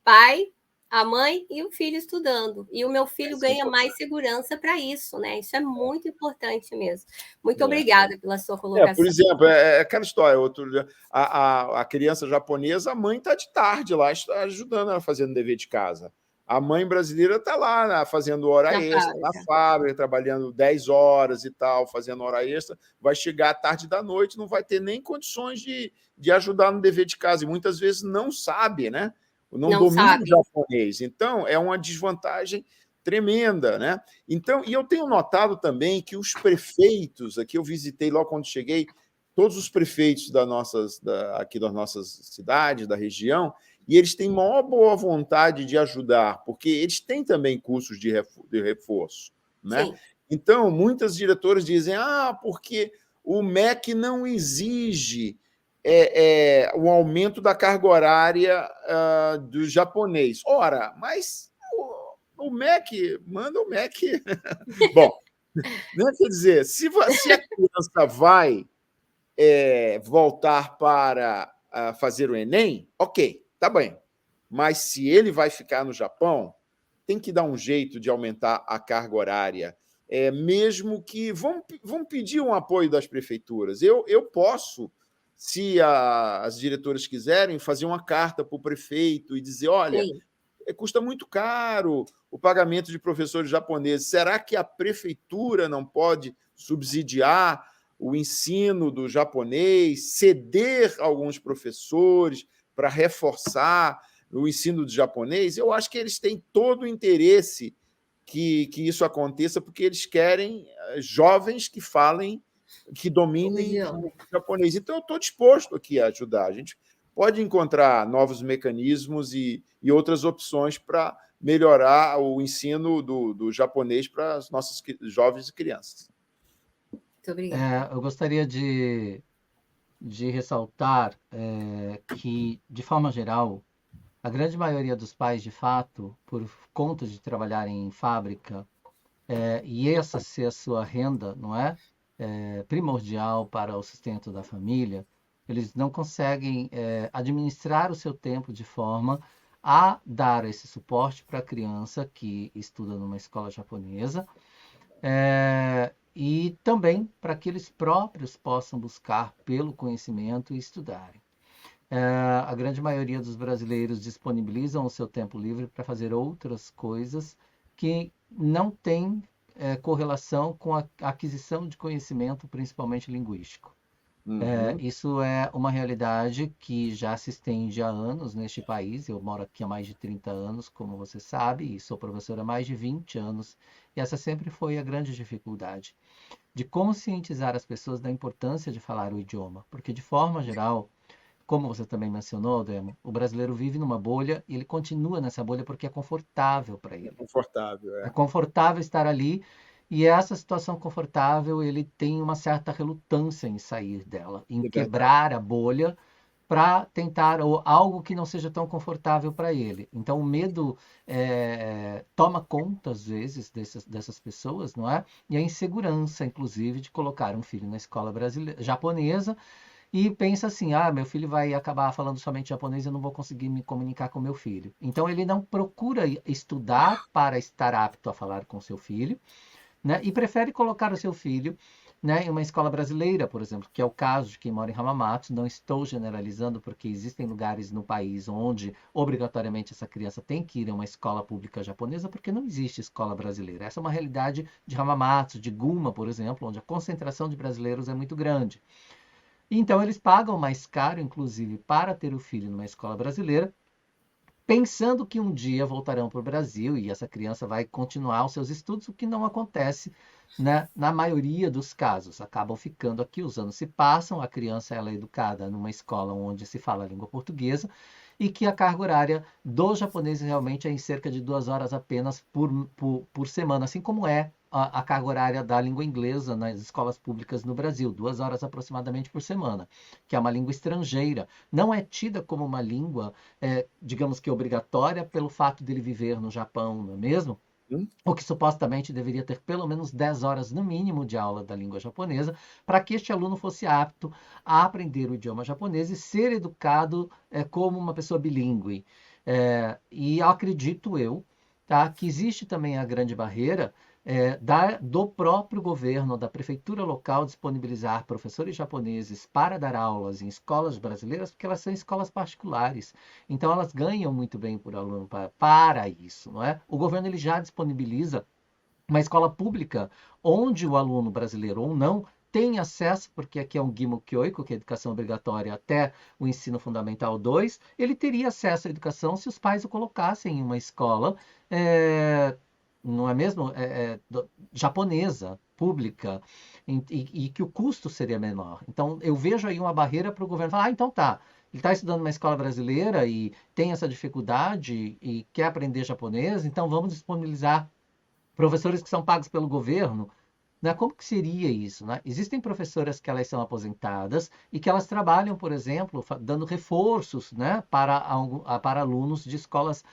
pai, a mãe e o filho estudando. E o meu filho ganha mais segurança para isso, né? Isso é muito importante mesmo. Muito obrigada pela sua Por colocação. exemplo, é aquela história, a criança japonesa, a mãe está de tarde lá ajudando ela fazendo dever de casa. A mãe brasileira está lá, né, fazendo hora extra, na fábrica, trabalhando 10 horas e tal, fazendo hora extra, vai chegar à tarde da noite, não vai ter nem condições de ajudar no dever de casa, e muitas vezes não sabe, né? Não domina o japonês. Então, é uma desvantagem tremenda, né? Então, e eu tenho notado também que os prefeitos, aqui eu visitei logo quando cheguei, todos os prefeitos aqui das nossas cidades, da região, e eles têm maior boa vontade de ajudar, porque eles têm também cursos de reforço, né? Sim. Então, muitas diretoras dizem, porque o MEC não exige o aumento da carga horária do japonês. Ora, mas o MEC, manda o MEC. Bom, quer dizer, se a criança vai voltar para fazer o Enem, ok, tá bem. Mas se ele vai ficar no Japão, tem que dar um jeito de aumentar a carga horária. Mesmo que... Vamos pedir um apoio das prefeituras. Eu posso, se as diretoras quiserem, fazer uma carta para o prefeito e dizer, olha, custa muito caro o pagamento de professores japoneses. Será que a prefeitura não pode subsidiar o ensino do japonês, ceder alguns professores para reforçar o ensino do japonês? Eu acho que eles têm todo o interesse que isso aconteça, porque eles querem jovens que falem, que dominem o japonês. Então, eu estou disposto aqui a ajudar. A gente pode encontrar novos mecanismos e outras opções para melhorar o ensino do japonês para as nossas jovens e crianças. Muito obrigada. Eu gostaria de ressaltar que, de forma geral, a grande maioria dos pais, de fato, por conta de trabalhar em fábrica, e essa ser a sua renda, não é? Primordial para o sustento da família, eles não conseguem administrar o seu tempo de forma a dar esse suporte para a criança que estuda numa escola japonesa, e também para que eles próprios possam buscar pelo conhecimento e estudarem. A grande maioria dos brasileiros disponibilizam o seu tempo livre para fazer outras coisas que não têm correlação com a aquisição de conhecimento, principalmente linguístico. Isso é uma realidade que já se estende há anos neste país. Eu moro aqui há mais de 30 anos, como você sabe, e sou professor há mais de 20 anos. E essa sempre foi a grande dificuldade de conscientizar as pessoas da importância de falar o idioma. Porque, de forma geral, como você também mencionou, Demo, o brasileiro vive numa bolha e ele continua nessa bolha porque é confortável para ele. É confortável estar ali, e essa situação confortável, ele tem uma certa relutância em sair dela, em quebrar a bolha para tentar algo que não seja tão confortável para ele. Então, o medo toma conta, às vezes, dessas pessoas, não é? E a insegurança, inclusive, de colocar um filho na escola japonesa, e pensa assim, meu filho vai acabar falando somente japonês, eu não vou conseguir me comunicar com meu filho. Então, ele não procura estudar para estar apto a falar com seu filho, né? E prefere colocar o seu filho, né, em uma escola brasileira, por exemplo, que é o caso de quem mora em Hamamatsu. Não estou generalizando, porque existem lugares no país onde, obrigatoriamente, essa criança tem que ir a uma escola pública japonesa, porque não existe escola brasileira. Essa é uma realidade de Hamamatsu, de Gunma, por exemplo, onde a concentração de brasileiros é muito grande. Então, eles pagam mais caro, inclusive, para ter o filho numa escola brasileira, pensando que um dia voltarão para o Brasil e essa criança vai continuar os seus estudos, o que não acontece, né? Na maioria dos casos. Acabam ficando aqui, os anos se passam, a criança ela é educada numa escola onde se fala a língua portuguesa, e que a carga horária dos japoneses realmente é em cerca de 2 horas apenas por semana, assim como é a carga horária da língua inglesa nas escolas públicas no Brasil, 2 horas aproximadamente por semana, que é uma língua estrangeira. Não é tida como uma língua, digamos que obrigatória, pelo fato dele viver no Japão, não é mesmo? O que supostamente deveria ter pelo menos 10 horas no mínimo de aula da língua japonesa, para que este aluno fosse apto a aprender o idioma japonês e ser educado como uma pessoa bilíngue. E acredito eu, tá, que existe também a grande barreira do próprio governo, da prefeitura local, disponibilizar professores japoneses para dar aulas em escolas brasileiras, porque elas são escolas particulares. Então, elas ganham muito bem por aluno para isso, não é? O governo ele já disponibiliza uma escola pública onde o aluno brasileiro ou não tem acesso, porque aqui é um Gimo Kyoiko, que é educação obrigatória até o ensino fundamental 2, ele teria acesso à educação se os pais o colocassem em uma escola, não é mesmo? Japonesa, pública, e que o custo seria menor. Então, eu vejo aí uma barreira para o governo falar, então tá, ele está estudando numa escola brasileira e tem essa dificuldade e quer aprender japonês, então vamos disponibilizar professores que são pagos pelo governo, né? Como que seria isso, né? Existem professoras que elas são aposentadas e que elas trabalham, por exemplo, dando reforços, né, para alunos de escolas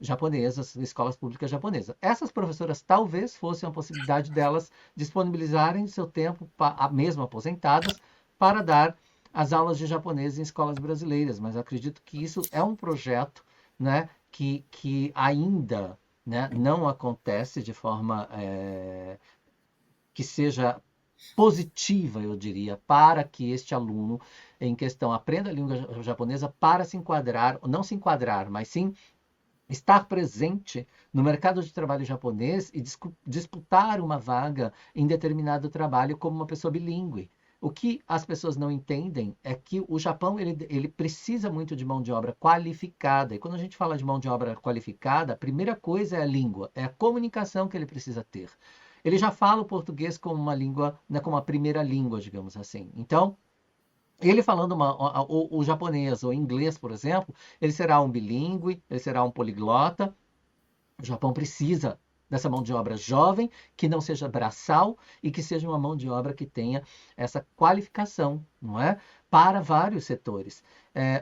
japonesas, escolas públicas japonesas. Essas professoras talvez fosse uma possibilidade delas disponibilizarem seu tempo, mesmo aposentadas, para dar as aulas de japonês em escolas brasileiras. Mas acredito que isso é um projeto, né, que ainda, né, não acontece de forma que seja positiva, eu diria, para que este aluno em questão aprenda a língua japonesa para se enquadrar, não se enquadrar, mas sim estar presente no mercado de trabalho japonês e disputar uma vaga em determinado trabalho como uma pessoa bilíngue. O que as pessoas não entendem é que o Japão ele precisa muito de mão de obra qualificada. E quando a gente fala de mão de obra qualificada, a primeira coisa é a língua, é a comunicação que ele precisa ter. Ele já fala o português como uma língua, né, como a primeira língua, digamos assim. Então, ele falando o japonês ou inglês, por exemplo, ele será um bilíngue, ele será um poliglota. O Japão precisa dessa mão de obra jovem, que não seja braçal e que seja uma mão de obra que tenha essa qualificação, não é? Para vários setores.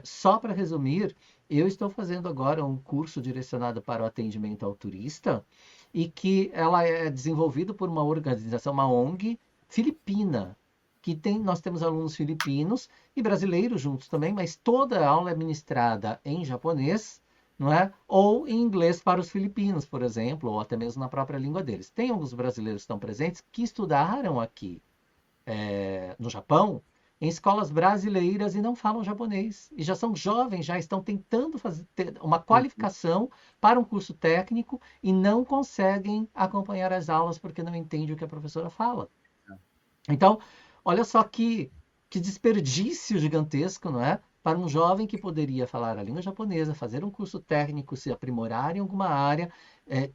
Só para resumir, eu estou fazendo agora um curso direcionado para o atendimento ao turista e que ela é desenvolvido por uma organização, uma ONG filipina, nós temos alunos filipinos e brasileiros juntos também, mas toda a aula é ministrada em japonês, não é? Ou em inglês para os filipinos, por exemplo, ou até mesmo na própria língua deles. Tem alguns brasileiros que estão presentes que estudaram aqui no Japão, em escolas brasileiras e não falam japonês. E já são jovens, já estão tentando ter uma qualificação para um curso técnico e não conseguem acompanhar as aulas porque não entendem o que a professora fala. Então, olha só que desperdício gigantesco, não é? Para um jovem que poderia falar a língua japonesa, fazer um curso técnico, se aprimorar em alguma área,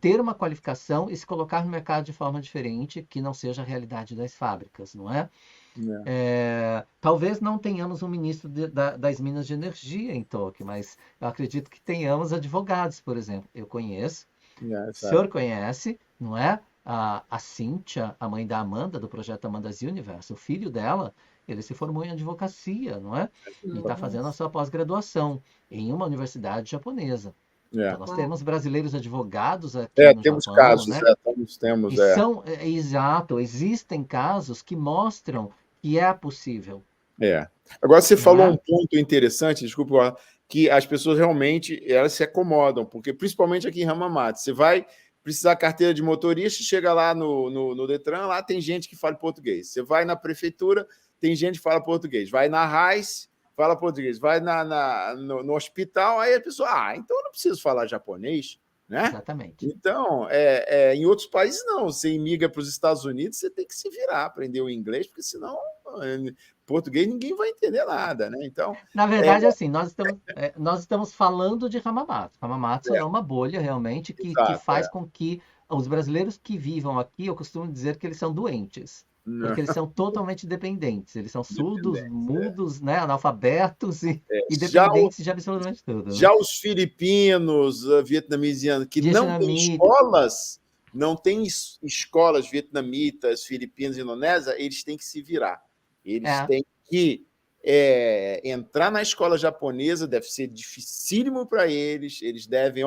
ter uma qualificação e se colocar no mercado de forma diferente, que não seja a realidade das fábricas, não é? Talvez não tenhamos um ministro das Minas de Energia em Tóquio, mas eu acredito que tenhamos advogados, por exemplo. Eu conheço, o senhor conhece, não é? A Cíntia, a mãe da Amanda, do projeto Amanda's Universe, o filho dela, ele se formou em advocacia, não é? E está fazendo a sua pós-graduação em uma universidade japonesa. Então, nós temos brasileiros advogados aqui no temos Japão, casos, né? temos. Exato, existem casos que mostram que é possível. Agora, você falou um ponto interessante, desculpa, que as pessoas realmente elas se acomodam, porque principalmente aqui em Hamamatsu, você vai precisar carteira de motorista, chega lá no Detran, lá tem gente que fala português. Você vai na prefeitura, tem gente que fala português. Vai na RAIS, fala português. Vai no hospital, aí a pessoa, então eu não preciso falar japonês, né? Exatamente. Então, em outros países não. Você imigra para os Estados Unidos, você tem que se virar, aprender o inglês, porque senão português ninguém vai entender nada, né? Então, na verdade, assim, nós estamos falando de Hamamatsu. Hamamatsu é uma bolha realmente que faz com que os brasileiros que vivam aqui, eu costumo dizer que eles são doentes. Porque eles são totalmente dependentes. Eles são surdos, mudos, né, analfabetos e dependentes de absolutamente tudo. Já os filipinos, vietnamitas, que não têm escolas vietnamitas, filipinas, indonésias, eles têm que se virar. Eles têm que entrar na escola japonesa, deve ser dificílimo para eles, eles devem,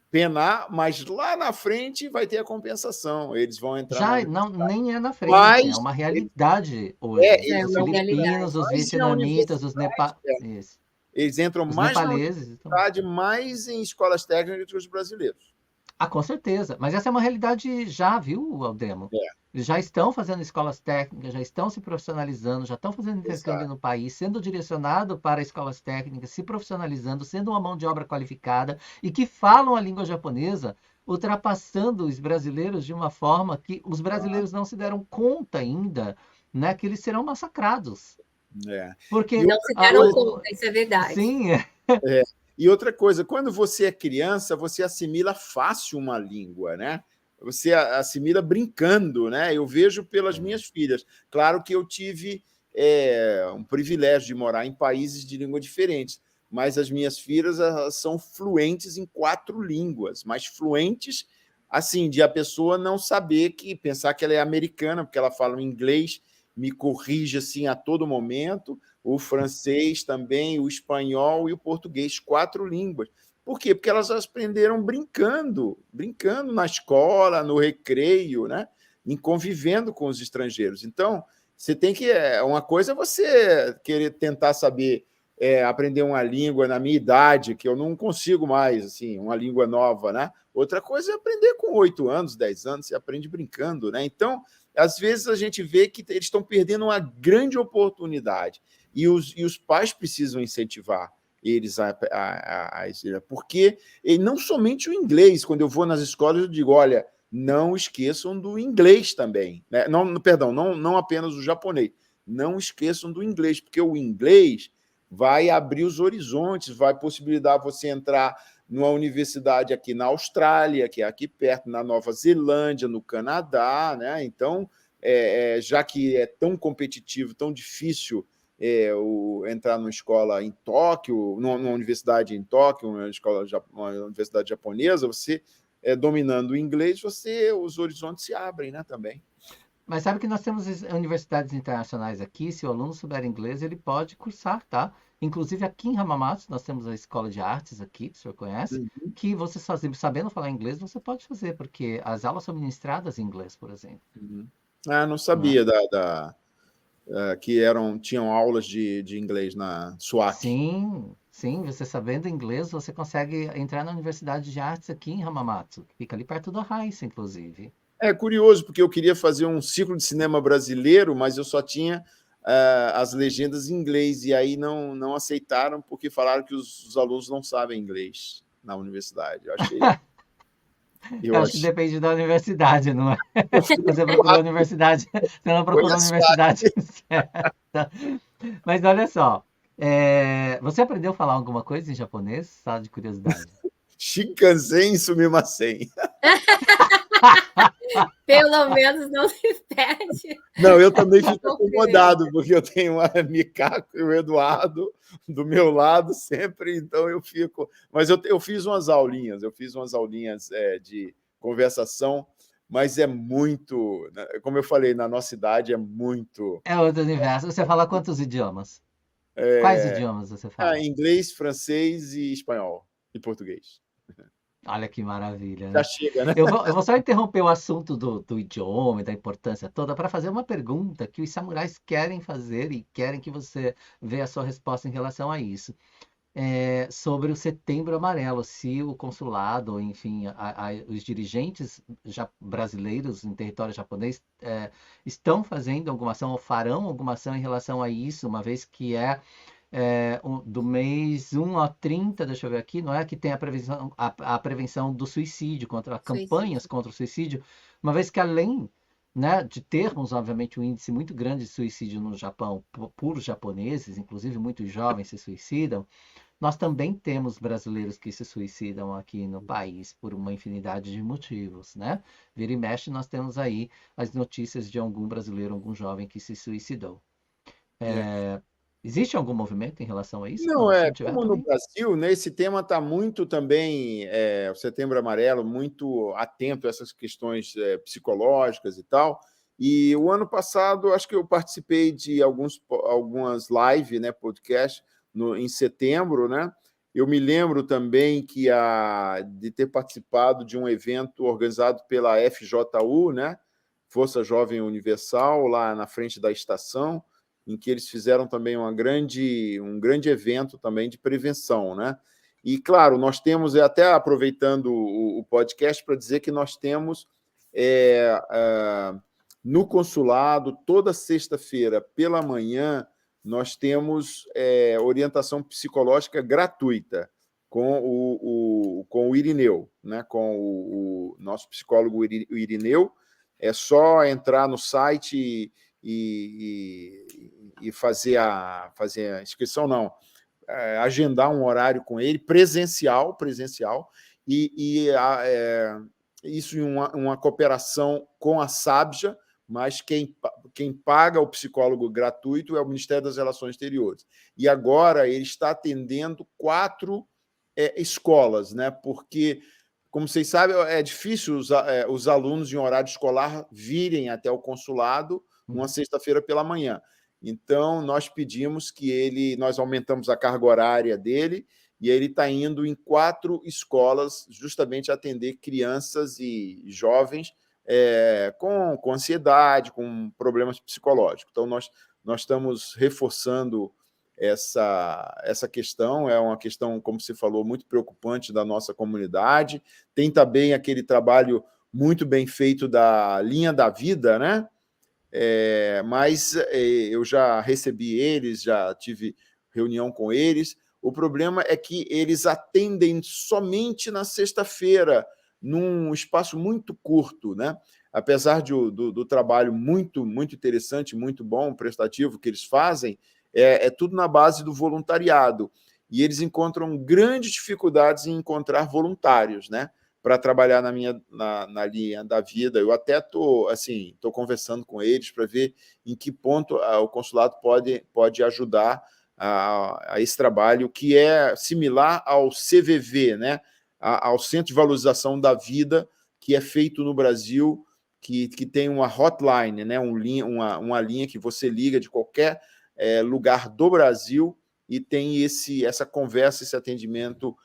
penar, mas lá na frente vai ter a compensação. Eles vão entrar. Nem é na frente, é uma realidade hoje. Os uma filipinos, os vietnamitas, os nepaleses. Eles entram Os mais na nepaleses. universidade, mais em escolas técnicas que os brasileiros. Ah, com certeza. Mas essa é uma realidade já, viu, Aldemo? É, Eles já estão fazendo escolas técnicas, já estão se profissionalizando, já estão fazendo intercâmbio exato. no país, sendo direcionado para escolas técnicas, se profissionalizando, sendo uma mão de obra qualificada e que falam a língua japonesa, ultrapassando os brasileiros de uma forma que os brasileiros não se deram conta ainda, né, que eles serão massacrados. É. Porque, E Não se outra deram coisa, conta, isso é verdade. sim, e outra coisa, quando você é criança, você assimila fácil uma língua, né? Você assimila brincando, né? Eu vejo pelas minhas filhas. Claro que eu tive um privilégio de morar em países de língua diferentes, mas as minhas filhas são fluentes em 4 línguas, mas fluentes assim, de a pessoa não saber pensar que ela é americana, porque ela fala inglês, me corrige assim a todo momento, o francês também, o espanhol e o português, 4 línguas. Por quê? Porque elas aprenderam brincando na escola, no recreio, né? Em convivendo com os estrangeiros. Então, você tem que. Uma coisa é você querer tentar saber aprender uma língua na minha idade, que eu não consigo mais, assim, uma língua nova, né? Outra coisa é aprender com 8 anos, 10 anos, você aprende brincando, né? Então, às vezes a gente vê que eles estão perdendo uma grande oportunidade. E os pais precisam incentivar eles porque não somente o inglês, quando eu vou nas escolas, eu digo, olha, não esqueçam do inglês também. Né? Não, perdão, não apenas o japonês. Não esqueçam do inglês, porque o inglês vai abrir os horizontes, vai possibilitar você entrar numa universidade aqui na Austrália, que é aqui perto, na Nova Zelândia, no Canadá, né? Então, já que é tão competitivo, tão difícil entrar numa escola em Tóquio, numa universidade em Tóquio, uma universidade japonesa, você dominando o inglês, os horizontes se abrem, né, também. mas sabe que nós temos universidades internacionais aqui, se o aluno souber inglês, ele pode cursar, tá? Inclusive aqui em Hamamatsu, nós temos a Escola de Artes aqui, que o senhor conhece, que você sabendo falar inglês, você pode fazer, porque as aulas são ministradas em inglês, por exemplo. Não sabia que tinham aulas de inglês na SWAC. Sim, você sabendo inglês, você consegue entrar na Universidade de Artes aqui em Hamamatsu, que fica ali perto da Heisen, inclusive. É curioso, porque eu queria fazer um ciclo de cinema brasileiro, mas eu só tinha as legendas em inglês, e aí não aceitaram, porque falaram que os alunos não sabem inglês na universidade. Eu acho que depende da universidade, não é? Você procurou a universidade, você não procurou a universidade certa. Mas olha só, você aprendeu a falar alguma coisa em japonês? Só de curiosidade. Shinkansen Sumimasen. Pelo menos não se perde. Não, eu também fico acomodado, porque eu tenho a Mikako e o Eduardo do meu lado sempre, então eu fico... Mas eu fiz umas aulinhas, de conversação, mas é muito... Como eu falei, na nossa idade é muito... É outro universo. Você fala quantos idiomas? Quais idiomas você fala? Inglês, francês e espanhol e português. Olha que maravilha, Já né? chega, né? Eu vou só interromper o assunto do idioma e da importância toda para fazer uma pergunta que os samurais querem fazer e querem que você veja a sua resposta em relação a isso. Sobre o Setembro Amarelo, se o consulado, enfim, os dirigentes brasileiros em território japonês estão fazendo alguma ação ou farão alguma ação em relação a isso, uma vez que do mês 1 a 30, deixa eu ver aqui, não é? Que tem a prevenção do suicídio, campanhas contra o suicídio, uma vez que além, né, de termos, obviamente, um índice muito grande de suicídio no Japão por japoneses, inclusive muitos jovens se suicidam, nós também temos brasileiros que se suicidam aqui no país por uma infinidade de motivos, né? Vira e mexe, nós temos aí as notícias de algum brasileiro, algum jovem que se suicidou. Existe algum movimento em relação a isso? Não, Se não tiver, como no também. Brasil, né, esse tema está muito também, o Setembro Amarelo, muito atento a essas questões psicológicas e tal. E o ano passado, acho que eu participei de algumas lives, né, podcast, em setembro, né? Eu me lembro também de ter participado de um evento organizado pela FJU, né? Força Jovem Universal, lá na frente da estação, em que eles fizeram também um grande evento também de prevenção, né? E, claro, nós temos, até aproveitando o podcast, para dizer que nós temos no consulado, toda sexta-feira pela manhã, nós temos orientação psicológica gratuita com o Irineu, né? Com o nosso psicólogo Irineu. É só entrar no site e fazer a inscrição, não, agendar um horário com ele, presencial, isso em uma cooperação com a SABJA, mas quem paga o psicólogo gratuito é o Ministério das Relações Exteriores. E agora ele está atendendo 4 escolas, né? Porque, como vocês sabem, é difícil os alunos em horário escolar virem até o consulado uma sexta-feira pela manhã. Então, nós pedimos nós aumentamos a carga horária dele, e ele está indo em 4 escolas justamente atender crianças e jovens com ansiedade, com problemas psicológicos. Então, nós estamos reforçando essa questão, é uma questão, como você falou, muito preocupante da nossa comunidade. Tem também aquele trabalho muito bem feito da Linha da Vida, né? Mas eu já recebi eles, já tive reunião com eles. O problema é que eles atendem somente na sexta-feira, num espaço muito curto, né? Apesar do trabalho muito interessante, muito bom, prestativo que eles fazem, é tudo na base do voluntariado. E eles encontram grandes dificuldades em encontrar voluntários, né? Para trabalhar na linha da vida. Eu até estou conversando com eles para ver em que ponto o consulado pode ajudar a esse trabalho, que é similar ao CVV, né? Ao Centro de Valorização da Vida, que é feito no Brasil, que tem uma hotline, né? Uma linha que você liga de qualquer lugar do Brasil e tem essa conversa, esse atendimento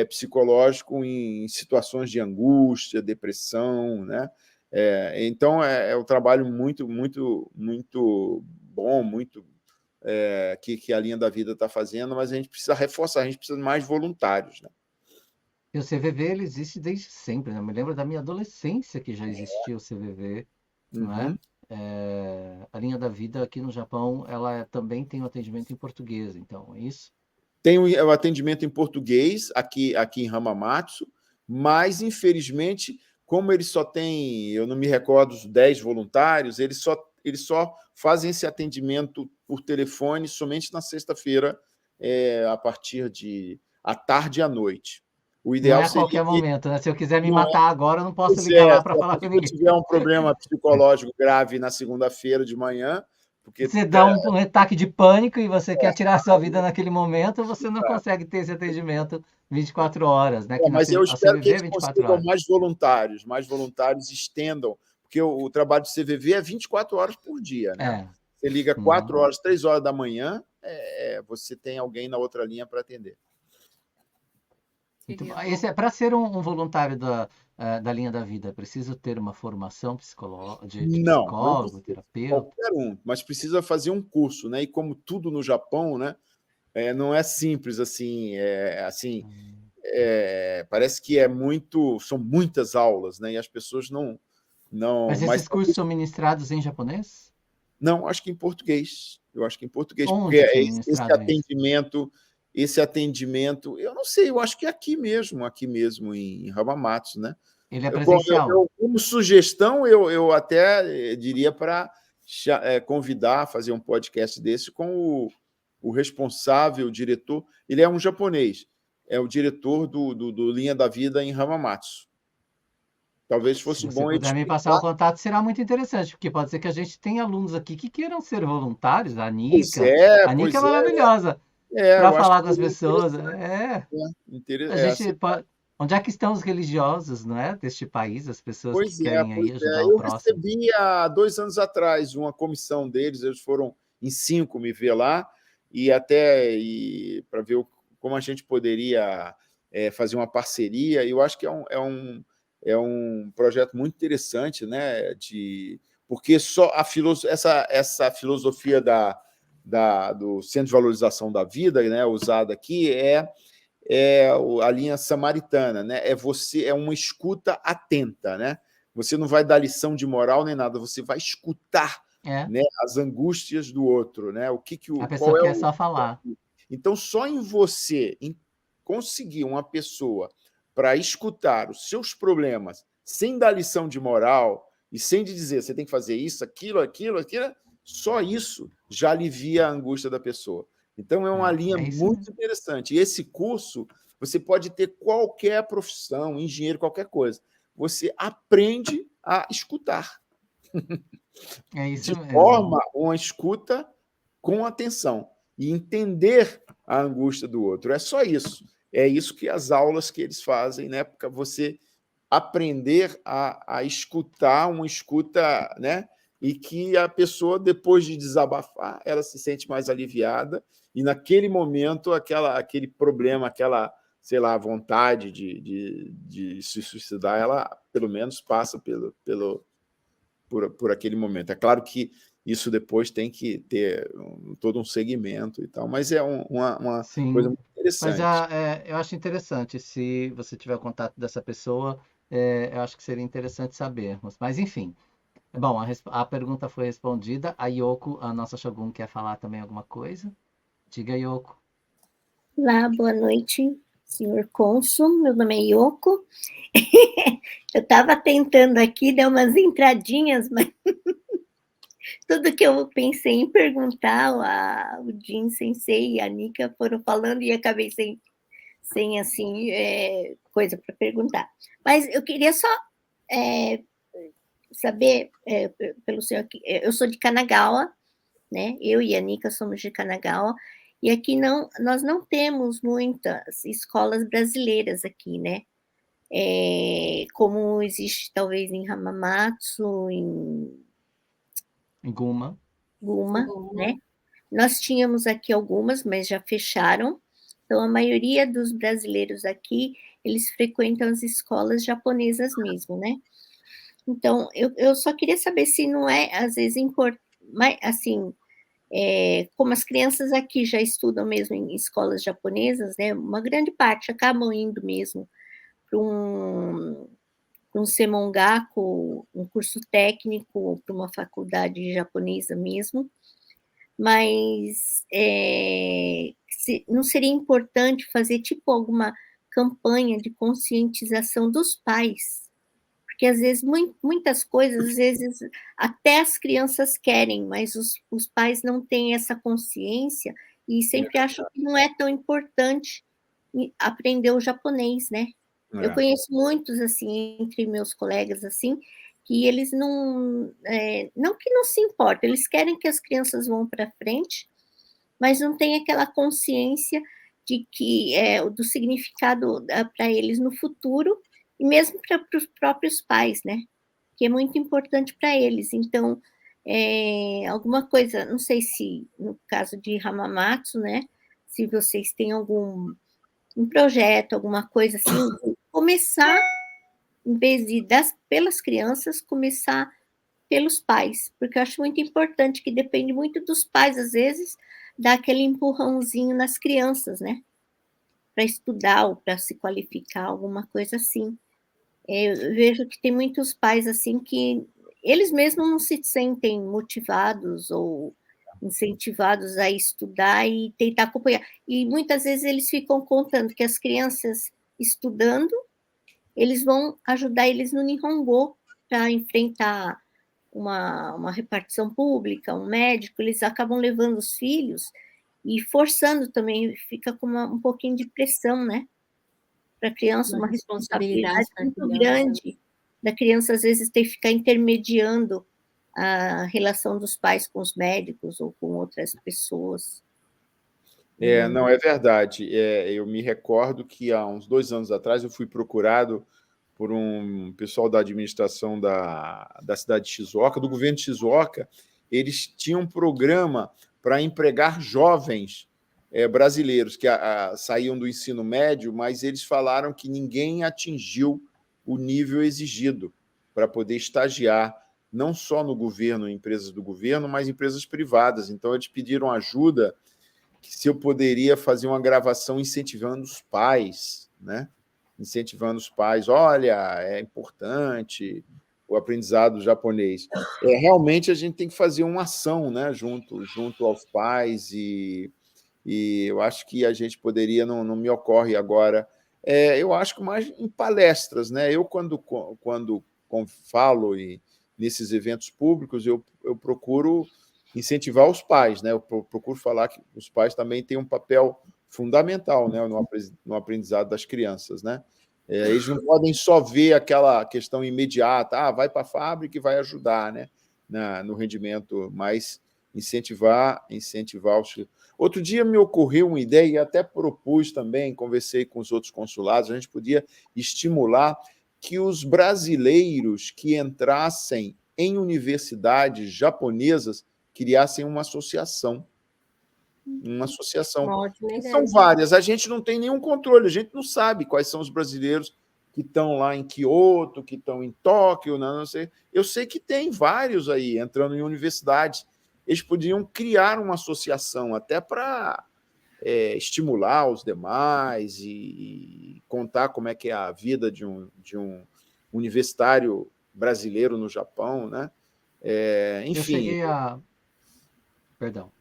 psicológico em situações de angústia, depressão, né? Então, é um trabalho muito bom, que a Linha da Vida está fazendo, mas a gente precisa reforçar, a gente precisa de mais voluntários, né? E o CVV ele existe desde sempre, né? Eu me lembro da minha adolescência que já existia o CVV, não é? A Linha da Vida aqui no Japão, ela também tem um atendimento em português, então, é isso? Tem o atendimento em português aqui em Hamamatsu, mas, infelizmente, como ele só tem, eu não me recordo, os 10 voluntários, eles só fazem esse atendimento por telefone somente na sexta-feira, a partir à tarde e à noite. O ideal não é a qualquer momento, né? Se eu quiser me Não matar agora, eu não posso ligar lá para falar com Se ninguém. tiver um problema psicológico grave na segunda-feira de manhã, porque Você dá um ataque de pânico e você quer tirar a sua vida naquele momento, você não consegue ter esse atendimento 24 horas, né? mas eu espero que eles 24 consigam horas. mais voluntários estendam, porque o trabalho do CVV é 24 horas por dia, né? Você liga 4 horas, 3 horas da manhã, você tem alguém na outra linha para atender. Esse para ser um voluntário da Linha da Vida, preciso ter uma formação de psicólogo, terapeuta? Qualquer um, mas precisa fazer um curso, né? E como tudo no Japão, né? Não é simples assim, parece que são muitas aulas, né? E as pessoas não. Mas esses cursos são ministrados em japonês? Não, acho que em português. Eu acho que em português, Onde porque que é ministrado esse atendimento, eu não sei, eu acho que é aqui mesmo em Hamamatsu, né? Ele é presencial? Como sugestão, eu até diria para convidar, fazer um podcast desse com o responsável, o diretor. Ele é um japonês, é o diretor do Linha da Vida em Hamamatsu. Talvez fosse bom. Se você puder me passar o contato, será muito interessante, porque pode ser que a gente tenha alunos aqui que queiram ser voluntários. A Nica é maravilhosa para falar com as pessoas. Onde é que estão os religiosos, não é, deste país, as pessoas que querem aí ajudar o próximo? Eu recebi há 2 anos atrás uma comissão deles, eles foram em 5 me ver lá, e para ver como a gente poderia fazer uma parceria. Eu acho que é um projeto muito interessante, né? Porque só essa filosofia do Centro de Valorização da Vida, né, usada aqui, é a linha samaritana, né? É uma escuta atenta, né? Você não vai dar lição de moral nem nada, você vai escutar, né, as angústias do outro, né? A pessoa quer só falar. Então, só em você conseguir uma pessoa para escutar os seus problemas sem dar lição de moral e sem dizer você tem que fazer isso, aquilo, só isso já alivia a angústia da pessoa. Então, é uma linha muito interessante. E esse curso, você pode ter qualquer profissão, engenheiro, qualquer coisa. Você aprende a escutar. É isso de mesmo. forma uma escuta com atenção e entender a angústia do outro. É só isso. É isso que as aulas que eles fazem, né? Porque você aprender a escutar, uma escuta, né? E que a pessoa, depois de desabafar, ela se sente mais aliviada e, naquele momento, aquele problema, aquela, sei lá, vontade de se suicidar, ela, pelo menos, passa por aquele momento. É claro que isso depois tem que ter todo um segmento e tal, mas é uma coisa muito interessante. Mas eu acho interessante, se você tiver o contato dessa pessoa, eu acho que seria interessante sabermos. Mas, enfim. Bom, a pergunta foi respondida. A Yoko, a nossa Shogun, quer falar também alguma coisa? Diga, Yoko. Olá, boa noite, senhor cônsul. Meu nome é Yoko. Eu estava tentando aqui dar umas entradinhas, mas tudo que eu pensei em perguntar, o Jin Sensei e a Nika foram falando e acabei sem assim, coisa para perguntar. Mas eu queria só saber, pelo senhor, eu sou de Kanagawa, né? Eu e a Nika somos de Kanagawa, e aqui nós não temos muitas escolas brasileiras aqui, né? Como existe talvez em Hamamatsu, em Guma, né? Nós tínhamos aqui algumas, mas já fecharam. Então, a maioria dos brasileiros aqui, eles frequentam as escolas japonesas mesmo, né? Então, eu só queria saber se não é, às vezes, importante, assim, como as crianças aqui já estudam mesmo em escolas japonesas, né? Uma grande parte acabam indo mesmo para um semongaku, um curso técnico, para uma faculdade japonesa mesmo, mas não seria importante fazer tipo alguma campanha de conscientização dos pais? Porque às vezes muitas coisas, às vezes até as crianças querem, mas os pais não têm essa consciência e sempre acham que não é tão importante aprender o japonês, né? Eu conheço muitos, assim, entre meus colegas, assim, que eles não que não se importam, eles querem que as crianças vão para frente, mas não tem aquela consciência de que do significado para eles no futuro, e mesmo para os próprios pais, né? Que é muito importante para eles. Então, alguma coisa, não sei se no caso de Hamamatsu, né? Se vocês têm algum projeto, alguma coisa assim, começar, em vez de pelas crianças, começar pelos pais, porque eu acho muito importante, que depende muito dos pais, às vezes, dar aquele empurrãozinho nas crianças, né? Para estudar ou para se qualificar, alguma coisa assim. Eu vejo que tem muitos pais assim que eles mesmos não se sentem motivados ou incentivados a estudar e tentar acompanhar. E muitas vezes eles ficam contando que as crianças estudando, eles vão ajudar eles no Nihongo para enfrentar uma repartição pública, um médico, eles acabam levando os filhos e forçando também, fica com um pouquinho de pressão, né? Para a criança, uma responsabilidade muito grande da criança, às vezes, ter que ficar intermediando a relação dos pais com os médicos ou com outras pessoas. Não, é verdade. Eu me recordo que há uns 2 anos atrás eu fui procurado por um pessoal da administração da cidade de Shizuoka, do governo de Shizuoka. Eles tinham um programa para empregar jovens brasileiros que saíam do ensino médio, mas eles falaram que ninguém atingiu o nível exigido para poder estagiar não só no governo, empresas do governo, mas empresas privadas. Então, eles pediram ajuda, se eu poderia fazer uma gravação incentivando os pais, né? Incentivando os pais, olha, é importante o aprendizado japonês. Realmente a gente tem que fazer uma ação, né? junto aos pais, e eu acho que a gente poderia, não me ocorre agora, eu acho que mais em palestras, né? Eu, quando falo nesses eventos públicos, eu procuro incentivar os pais, né? Eu procuro falar que os pais também têm um papel fundamental, né, no aprendizado das crianças, né? Eles não podem só ver aquela questão imediata, vai para a fábrica e vai ajudar, né, no rendimento, mas incentivar os filhos. Outro dia me ocorreu uma ideia, e até propus também, conversei com os outros consulados, a gente podia estimular que os brasileiros que entrassem em universidades japonesas criassem uma associação. Uma associação. Ótima ideia. São várias, a gente não tem nenhum controle, a gente não sabe quais são os brasileiros que estão lá em Kyoto, que estão em Tóquio, não sei. Eu sei que tem vários aí entrando em universidades. Eles podiam criar uma associação até para estimular os demais e contar como é que é a vida de um universitário brasileiro no Japão, né? Enfim. Eu cheguei a... Perdão.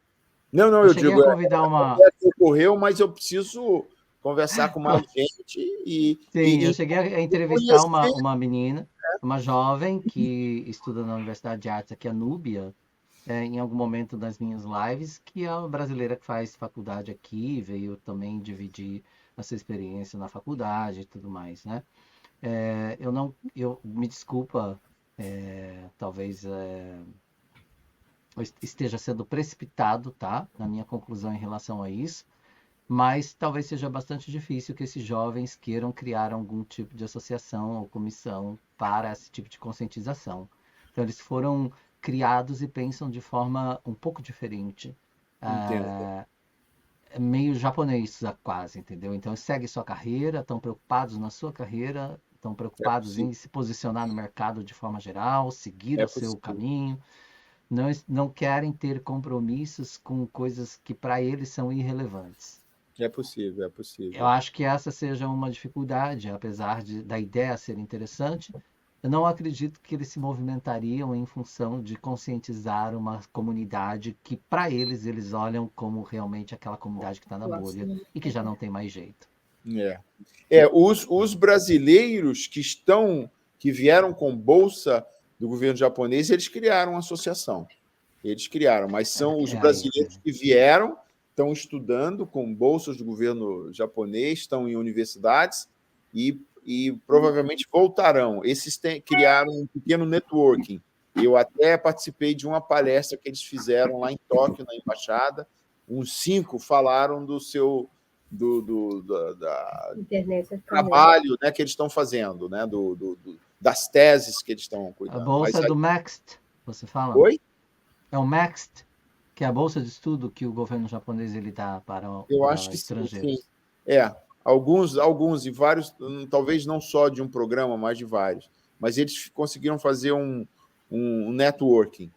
Não, eu digo, a convidar ocorreu, mas eu preciso conversar com mais gente. Sim, eu cheguei a entrevistar uma menina, uma jovem que estuda na Universidade de Artes aqui, a Núbia, em algum momento das minhas lives, que é uma brasileira que faz faculdade aqui, veio também dividir a sua experiência na faculdade e tudo mais, né? Me desculpa, talvez esteja sendo precipitado, tá? Na minha conclusão em relação a isso, mas talvez seja bastante difícil que esses jovens queiram criar algum tipo de associação ou comissão para esse tipo de conscientização. Então, eles foram criados e pensam de forma um pouco diferente. Meio japonês quase, entendeu? Então, segue sua carreira, estão preocupados na sua carreira, estão preocupados em se posicionar no mercado de forma geral, seguir o seu caminho. Não querem ter compromissos com coisas que para eles são irrelevantes. É possível. Eu acho que essa seja uma dificuldade, apesar da ideia ser interessante. Eu não acredito que eles se movimentariam em função de conscientizar uma comunidade que, para eles olham como realmente aquela comunidade que está na bolha e que já não tem mais jeito. Os brasileiros que vieram com bolsa do governo japonês, eles criaram uma associação. Mas são os brasileiros que vieram, estão estudando com bolsas do governo japonês, estão em universidades e provavelmente voltarão. Esses criaram um pequeno networking. Eu até participei de uma palestra que eles fizeram lá em Tóquio, na embaixada. Uns 5 falaram do seu trabalho, né, que eles estão fazendo, né, das teses que eles estão cuidando. A bolsa do Maxt, você fala? Oi? É o Maxt, que é a bolsa de estudo que o governo japonês dá para estrangeiros. Sim. Alguns e vários, talvez não só de um programa, mas de vários. Mas eles conseguiram fazer um networking.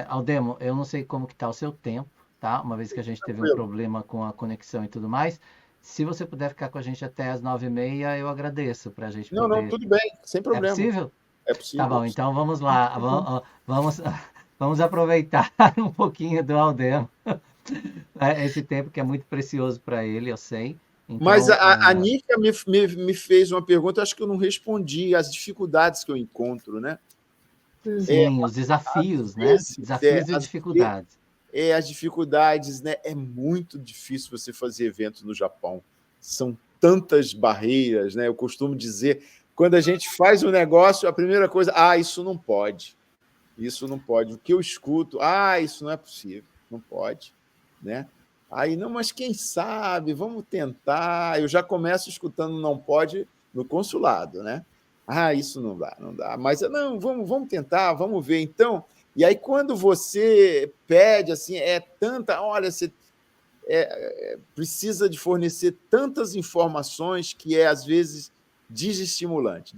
Aldemo, eu não sei como que está o seu tempo, tá? Uma vez que a gente teve um problema com a conexão e tudo mais. Se você puder ficar com a gente até as 9h30, eu agradeço para a gente poder... Não, tudo bem, sem problema. É possível? É possível. Tá bom, então vamos lá. Vamos aproveitar um pouquinho do Aldemo. Esse tempo que é muito precioso para ele, eu sei. Então, mas a Nica me fez uma pergunta, acho que eu não respondi, as dificuldades que eu encontro, né? Sim, os desafios, né? Desafios e dificuldades. As dificuldades, né? É muito difícil você fazer eventos no Japão. São tantas barreiras, né? Eu costumo dizer, quando a gente faz um negócio, a primeira coisa, isso não pode. Isso não pode. O que eu escuto, isso não é possível, não pode, né? Aí, não, mas quem sabe, vamos tentar. Eu já começo escutando não pode no consulado, né? Isso não dá. Mas, não, vamos tentar, vamos ver. Então, e aí, quando você pede, assim, olha, você precisa de fornecer tantas informações que às vezes, desestimulante.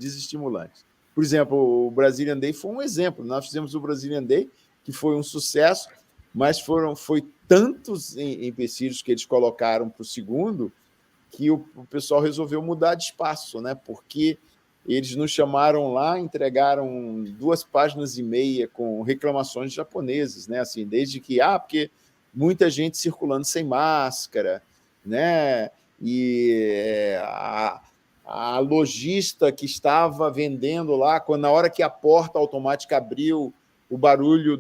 Por exemplo, o Brazilian Day foi um exemplo. Nós fizemos o Brazilian Day, que foi um sucesso, mas foi tantos empecilhos que eles colocaram para o segundo que o pessoal resolveu mudar de espaço, né? Porque eles nos chamaram lá, entregaram 2 páginas e meia com reclamações de japoneses, né? Assim, desde que, porque muita gente circulando sem máscara, né? E a lojista que estava vendendo lá, na hora que a porta automática abriu, o barulho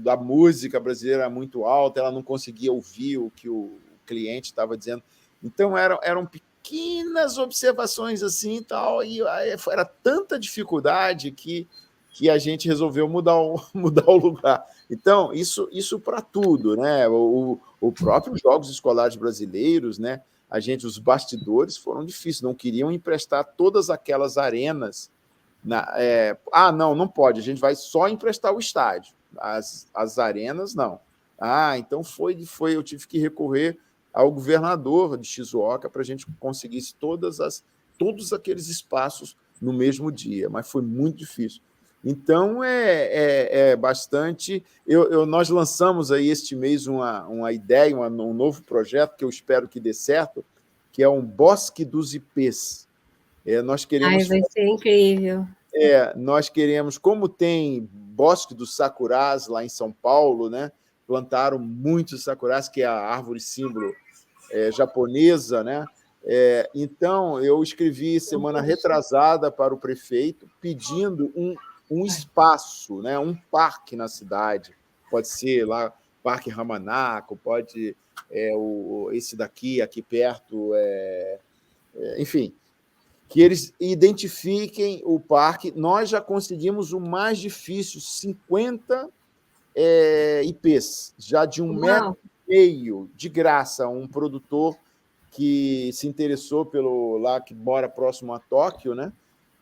da música brasileira era muito alto, ela não conseguia ouvir o que o cliente estava dizendo. Então, eram pequenas observações assim, tal, e era tanta dificuldade que a gente resolveu mudar o lugar. Então, isso para tudo, né? O próprio Jogos Escolares Brasileiros, né? Os bastidores foram difíceis, não queriam emprestar todas aquelas arenas. Não pode, a gente vai só emprestar o estádio, as arenas não. Então eu tive que recorrer ao governador de Shizuoka para a gente conseguisse todos aqueles espaços no mesmo dia, mas foi muito difícil. Então, é bastante... Nós lançamos aí este mês uma ideia, um novo projeto, que eu espero que dê certo, que é um Bosque dos Ipês. Nós queremos... vai ser incrível. Nós queremos, como tem Bosque dos Sakurás lá em São Paulo, né? Plantaram muitos sakurás, que é a árvore símbolo japonesa, né? Então, eu escrevi semana retrasada para o prefeito pedindo um espaço, né? Um parque na cidade. Pode ser lá Parque Ramanako, pode esse daqui, aqui perto, enfim, que eles identifiquem o parque. Nós já conseguimos o mais difícil, 50 IPs, já de 1,5 metro, de graça, um produtor que se interessou lá, que mora próximo a Tóquio, né?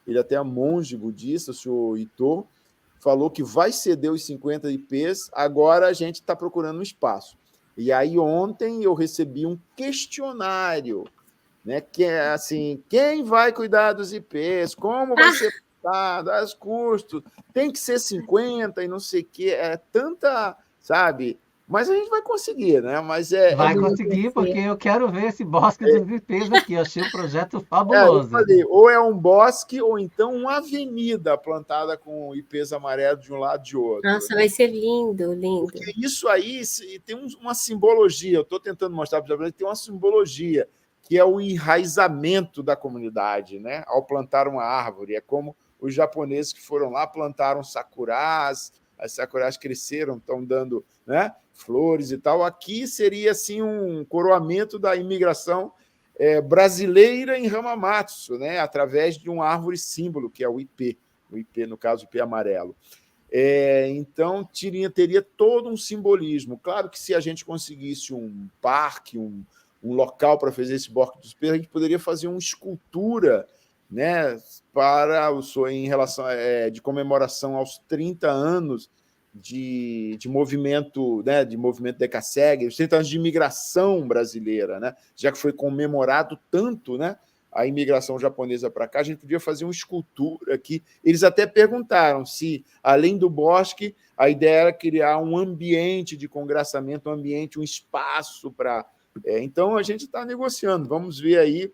Ele até é monge budista, o senhor Ito, falou que vai ceder os 50 IPs, agora a gente está procurando um espaço. E aí ontem eu recebi um questionário, né, que é assim, quem vai cuidar dos IPs, como vai ser cuidado, os custos, tem que ser 50 e não sei o quê, tanta, sabe? Mas a gente vai conseguir, né? Mas vai conseguir, porque eu quero ver esse Bosque dos IPs aqui. Eu achei um projeto fabuloso. Eu falei, ou é um bosque, ou então uma avenida plantada com IPs amarelos de um lado e de outro. Nossa, vai ser lindo, lindo. Porque isso aí tem uma simbologia. Eu estou tentando mostrar para vocês que tem uma simbologia, que é o enraizamento da comunidade, né? Ao plantar uma árvore. É como os japoneses que foram lá, plantaram sakurás, as sakurás cresceram, estão dando, né, flores e tal. Aqui seria assim um coroamento da imigração brasileira em Hamamatsu, né, através de uma árvore símbolo, que é o IP, no caso, o IP amarelo. Então, teria todo um simbolismo. Claro que se a gente conseguisse um parque, um local para fazer esse Bosque dos Ipês, a gente poderia fazer uma escultura, né, em relação de comemoração aos 30 anos de movimento, né, de movimento Decassegue, os 30 anos de imigração brasileira, né, já que foi comemorado tanto, né, a imigração japonesa para cá, a gente podia fazer uma escultura aqui. Eles até perguntaram se, além do bosque, a ideia era criar um ambiente de congraçamento, um espaço para... Então, a gente está negociando. Vamos ver aí.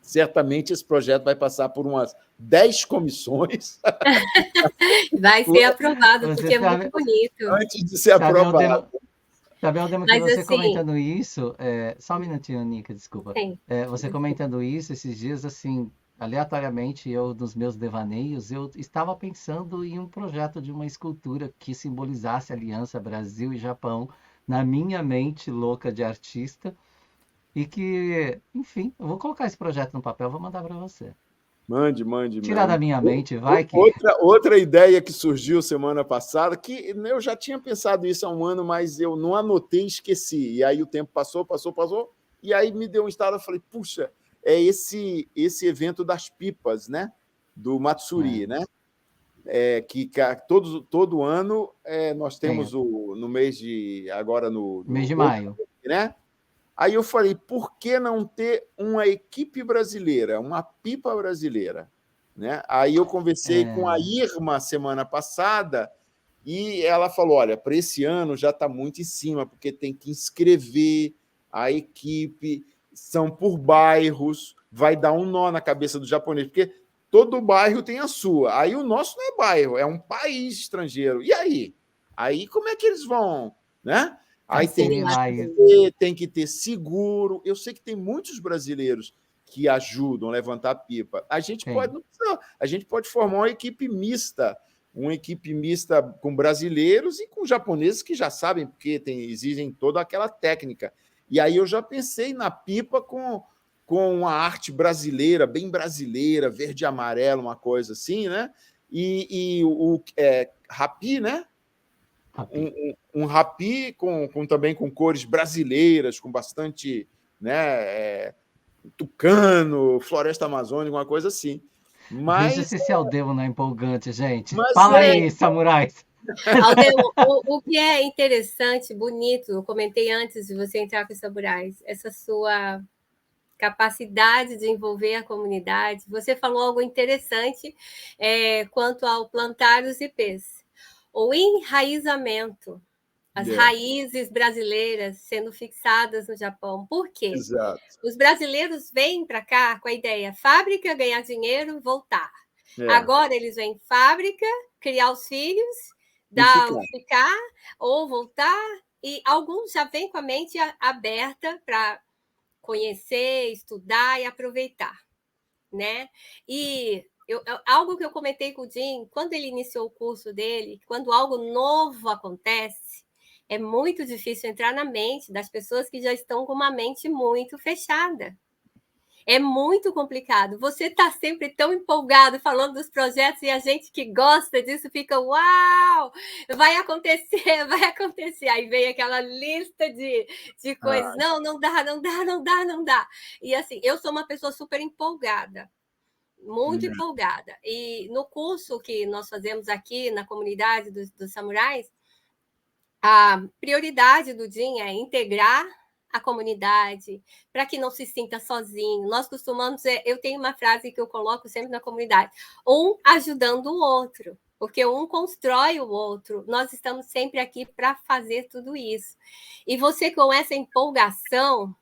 Certamente esse projeto vai passar por umas 10 comissões. Vai ser aprovado, porque é muito bonito. Antes de ser aprovado. Isabel, Demo, que você comentando isso... só um minutinho, Nica, desculpa. Você comentando isso esses dias, assim, aleatoriamente, nos meus devaneios, eu estava pensando em um projeto de uma escultura que simbolizasse a aliança Brasil e Japão, na minha mente louca de artista, e que, enfim, eu vou colocar esse projeto no papel, vou mandar para você. Mande. Tirar da minha mente, vai que... Outra ideia que surgiu semana passada, que eu já tinha pensado isso há um ano, mas eu não anotei e esqueci. E aí o tempo passou, e aí me deu um estado, eu falei, puxa, é esse evento das pipas, né? Do Matsuri, né? Que todo ano nós temos no mês de... Agora no mês de maio. Né? Aí eu falei, por que não ter uma equipe brasileira, uma pipa brasileira? né? Aí eu conversei com a Irma semana passada e ela falou, olha, para esse ano já está muito em cima, porque tem que inscrever a equipe, são por bairros, vai dar um nó na cabeça do japonês, porque todo bairro tem a sua. Aí o nosso não é bairro, é um país estrangeiro. E aí? Aí como é que eles vão, né? Aí tem que ter seguro. Eu sei que tem muitos brasileiros que ajudam a levantar pipa. A gente pode formar uma equipe mista com brasileiros e com japoneses que já sabem, porque exigem toda aquela técnica. E aí eu já pensei na pipa com uma arte brasileira, bem brasileira, verde e amarelo, uma coisa assim, né? E o rapi, né? Um rapi também com cores brasileiras, com bastante, né, tucano, floresta amazônica, uma coisa assim. Veja se esse Aldemo não é empolgante, gente. Mas fala aí, samurais. Aldemo, o que é interessante, bonito, eu comentei antes de você entrar com os samurais, essa sua capacidade de envolver a comunidade. Você falou algo interessante quanto ao plantar os ipês. O enraizamento, as raízes brasileiras sendo fixadas no Japão. Por quê? Exato. Os brasileiros vêm para cá com a ideia fábrica, ganhar dinheiro, voltar. Agora eles vêm fábrica, criar os filhos, ficar ou voltar, e alguns já vêm com a mente aberta para conhecer, estudar e aproveitar, né? E algo que eu comentei com o Jim, quando ele iniciou o curso dele, quando algo novo acontece, é muito difícil entrar na mente das pessoas que já estão com uma mente muito fechada. É muito complicado. Você está sempre tão empolgado falando dos projetos e a gente que gosta disso fica, uau, vai acontecer, vai acontecer. Aí vem aquela lista de coisas. Não dá. E assim, eu sou uma pessoa super empolgada, muito empolgada. E no curso que nós fazemos aqui na comunidade dos samurais, a prioridade do Jim é integrar a comunidade, para que não se sinta sozinho. Nós costumamos, eu tenho uma frase que eu coloco sempre na comunidade, um ajudando o outro, porque um constrói o outro. Nós estamos sempre aqui para fazer tudo isso. E você, com essa empolgação,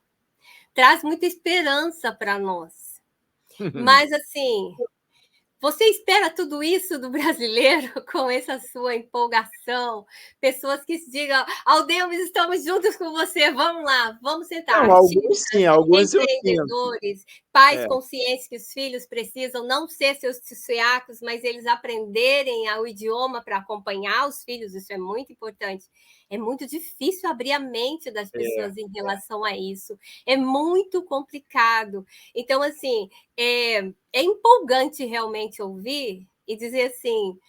traz muita esperança para nós. Mas, assim, você espera tudo isso do brasileiro com essa sua empolgação? Pessoas que se digam, Aldemo, estamos juntos com você, vamos lá, vamos sentar. Não, alguns sim, alguns empreendedores, pais conscientes que os filhos precisam não ser seus tsuiacos, mas eles aprenderem o idioma para acompanhar os filhos, isso é muito importante. É muito difícil abrir a mente das pessoas em relação a isso. É muito complicado. Então, assim, é empolgante realmente ouvir e dizer assim,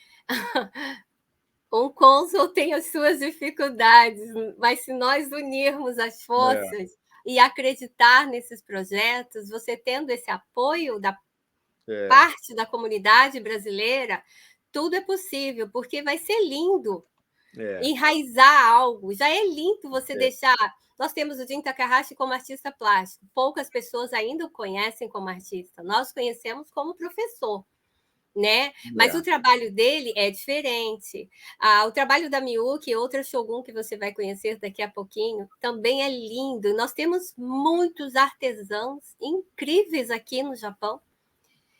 um cônsul tem as suas dificuldades, mas se nós unirmos as forças e acreditar nesses projetos, você tendo esse apoio da parte da comunidade brasileira, tudo é possível, porque vai ser lindo. Enraizar algo. Já é lindo você deixar... Nós temos o Jim Takahashi como artista plástico. Poucas pessoas ainda o conhecem como artista. Nós conhecemos como professor, né? Mas o trabalho dele é diferente. O trabalho da Miyuki, outra Shogun que você vai conhecer daqui a pouquinho, também é lindo. Nós temos muitos artesãos incríveis aqui no Japão.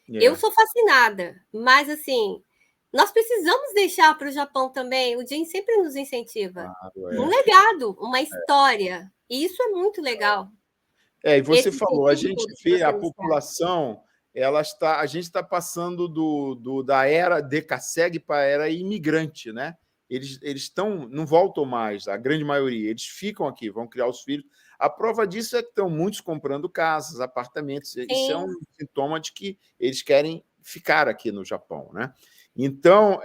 Eu sou fascinada, mas assim... Nós precisamos deixar para o Japão também, o Jim sempre nos incentiva, um legado, uma história, e isso é muito legal. E você falou, a gente vê a população, a gente está passando da era Dekaseg para a era imigrante, né? Eles não voltam mais, a grande maioria, eles ficam aqui, vão criar os filhos. A prova disso é que estão muitos comprando casas, apartamentos, isso é um sintoma de que eles querem ficar aqui no Japão, né? Então,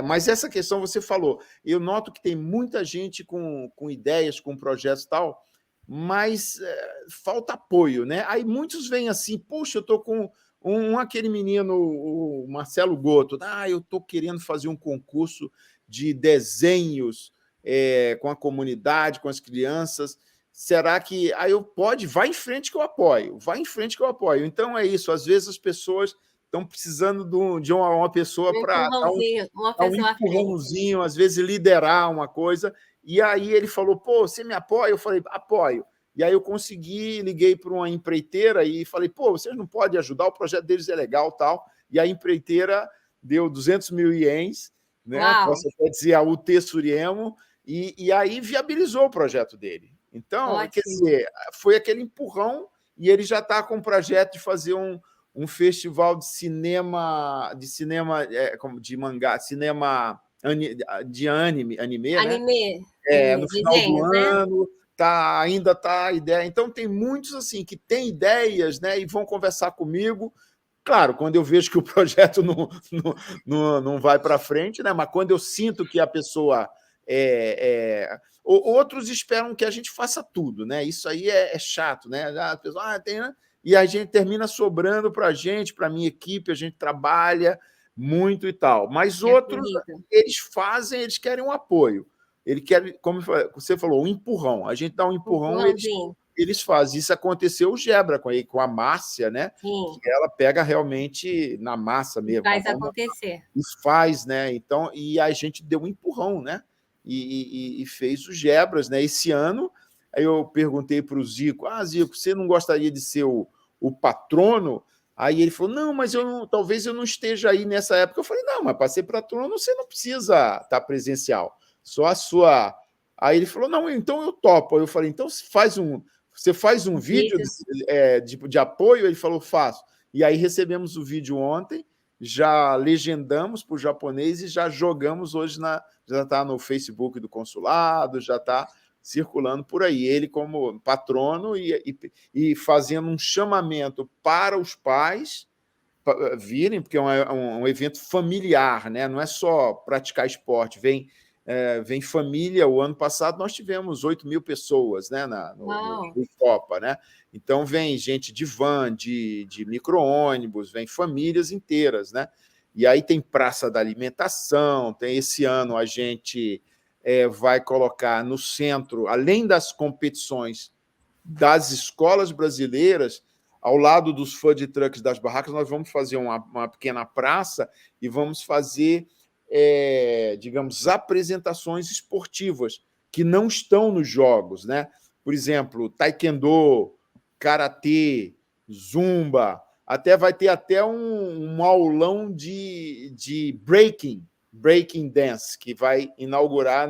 mas essa questão você falou, eu noto que tem muita gente com ideias, com projetos e tal, mas falta apoio, né? Aí muitos vêm assim, puxa, eu estou com aquele menino, o Marcelo Goto, eu estou querendo fazer um concurso de desenhos com a comunidade, com as crianças, será que... Aí vai em frente que eu apoio, vai em frente que eu apoio. Então é isso, às vezes as pessoas estão precisando de uma pessoa Um para empurrãozinho, uma dar um pessoa à frente. empurrãozinho, às vezes liderar uma coisa. E aí ele falou, pô, você me apoia? Eu falei, apoio. E aí eu liguei para uma empreiteira e falei, pô, vocês não podem ajudar, o projeto deles é legal, tal. E a empreiteira deu 200 mil ienes, né? Uau. Posso até dizer a UT Suriemo, e aí viabilizou o projeto dele. Então, quer Ótimo. dizer, foi aquele empurrão, e ele já está com o projeto de fazer um festival de cinema de mangá, cinema de anime, né? Anime. No final Desenhos, do né? ano, ainda está a ideia. Então, tem muitos assim que têm ideias, né, e vão conversar comigo. Claro, quando eu vejo que o projeto não vai para frente, né, mas quando eu sinto que a pessoa... Outros esperam que a gente faça tudo, né? Isso aí é chato, né? A pessoa tem, né? E a gente termina sobrando para a gente, para a minha equipe, a gente trabalha muito e tal. Mas outros, eles fazem, eles querem um apoio. Ele quer, como você falou, um empurrão. A gente dá um empurrão, eles fazem. Isso aconteceu o Gebra com a Márcia, né? Sim. Que ela pega realmente na massa mesmo. Faz acontecer. E faz, né? Então, e a gente deu um empurrão, né? E fez os Gebras, né? Esse ano, aí eu perguntei para o Zico, Zico, você não gostaria de ser o patrono? Aí ele falou, não, mas talvez eu não esteja aí nessa época. Eu falei, não, mas para ser patrono você não precisa estar presencial, só a sua... Aí ele falou, não, então eu topo. Aí eu falei, então você faz um vídeo de apoio? Ele falou, faço. E aí recebemos o vídeo ontem, já legendamos para o japonês e já jogamos hoje, já está no Facebook do consulado, já está circulando por aí. Ele como patrono e fazendo um chamamento para os pais virem, porque é um evento familiar, né? Não é só praticar esporte, vem família. O ano passado nós tivemos 8 mil pessoas, né, no Copa, né? Então vem gente de van, de micro-ônibus, vem famílias inteiras, né? E aí tem praça da alimentação, esse ano a gente vai colocar no centro, além das competições das escolas brasileiras, ao lado dos food trucks das barracas, nós vamos fazer uma pequena praça e vamos fazer, digamos, apresentações esportivas que não estão nos jogos, né? Por exemplo, taekwondo, karatê, zumba, vai ter até um aulão de breaking dance, que vai inaugurar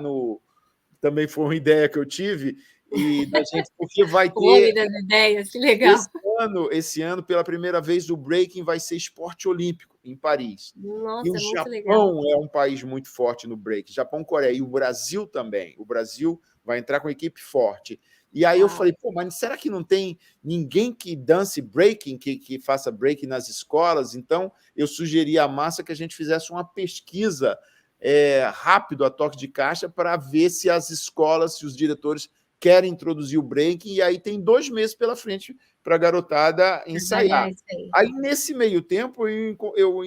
também foi uma ideia que eu tive, e da gente, porque vai ter... Homem das ideias, que legal. Esse ano, pela primeira vez, o breaking vai ser esporte olímpico em Paris. Nossa, e o Japão é um país muito forte no break. Japão, Coreia, e o Brasil também. O Brasil vai entrar com equipe forte. E aí eu falei, pô, mas será que não tem ninguém que dance breaking, que faça breaking nas escolas? Então, eu sugeri à Márcia que a gente fizesse uma pesquisa rápido, a toque de caixa, para ver se as escolas, se os diretores querem introduzir o breaking, e aí tem 2 meses pela frente para a garotada ensaiar. Aí, nesse meio tempo, eu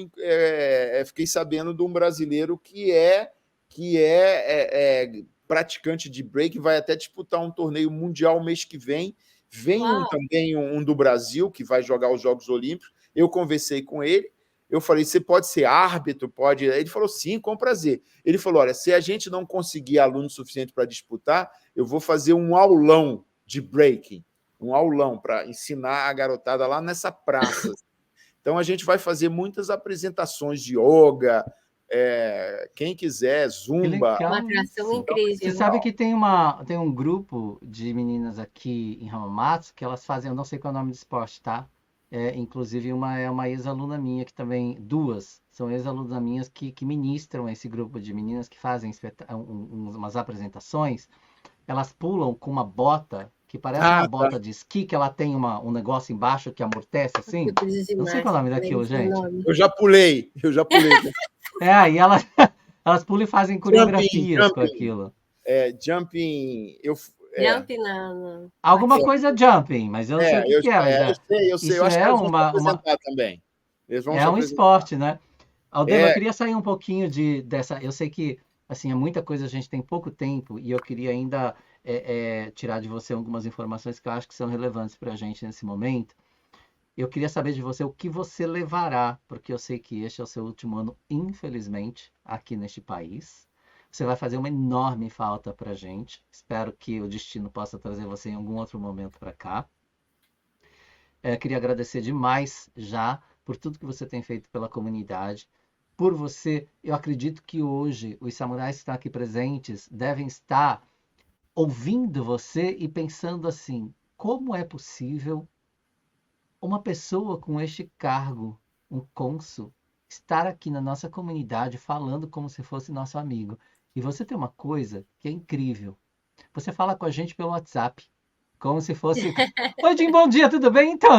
fiquei sabendo de um brasileiro que é praticante de break, vai até disputar um torneio mundial mês que vem. Vem também um do Brasil, que vai jogar os Jogos Olímpicos. Eu conversei com ele, eu falei, você pode ser árbitro? Pode? Ele falou, sim, com prazer. Ele falou, olha, se a gente não conseguir aluno suficiente para disputar, eu vou fazer um aulão de breaking, um aulão para ensinar a garotada lá nessa praça. Então, a gente vai fazer muitas apresentações de yoga, quem quiser, zumba. Uma atração incrível. Você sabe que tem um grupo de meninas aqui em Hamamatsu que elas fazem, eu não sei qual é o nome do esporte, tá? Inclusive, uma é uma ex-aluna minha, que também, 2 são ex-alunas minhas que ministram esse grupo de meninas que fazem umas apresentações. Elas pulam com uma bota que parece uma bota de esqui, que ela tem um negócio embaixo que amortece, assim. Não sei qual é o nome daquilo, gente. Eu já pulei. Aí elas pulam e fazem coreografias com aquilo. Jumping... Jumping não. Alguma coisa jumping, mas eu não sei o que é. Eu sei. Eu acho que eles vão apresentar também. Um esporte, né? Aldemar, eu queria sair um pouquinho dessa... Eu sei que assim, é muita coisa, a gente tem pouco tempo, e eu queria ainda tirar de você algumas informações que eu acho que são relevantes para a gente nesse momento. Eu queria saber de você o que você levará, porque eu sei que este é o seu último ano, infelizmente, aqui neste país. Você vai fazer uma enorme falta para a gente. Espero que o destino possa trazer você em algum outro momento para cá. Queria agradecer demais já por tudo que você tem feito pela comunidade. Por você, eu acredito que hoje os samurais que estão aqui presentes devem estar ouvindo você e pensando assim: como é possível uma pessoa com este cargo, um cônsul, estar aqui na nossa comunidade falando como se fosse nosso amigo? E você tem uma coisa que é incrível. Você fala com a gente pelo WhatsApp, como se fosse: Oi, Jim, bom dia, tudo bem? Então,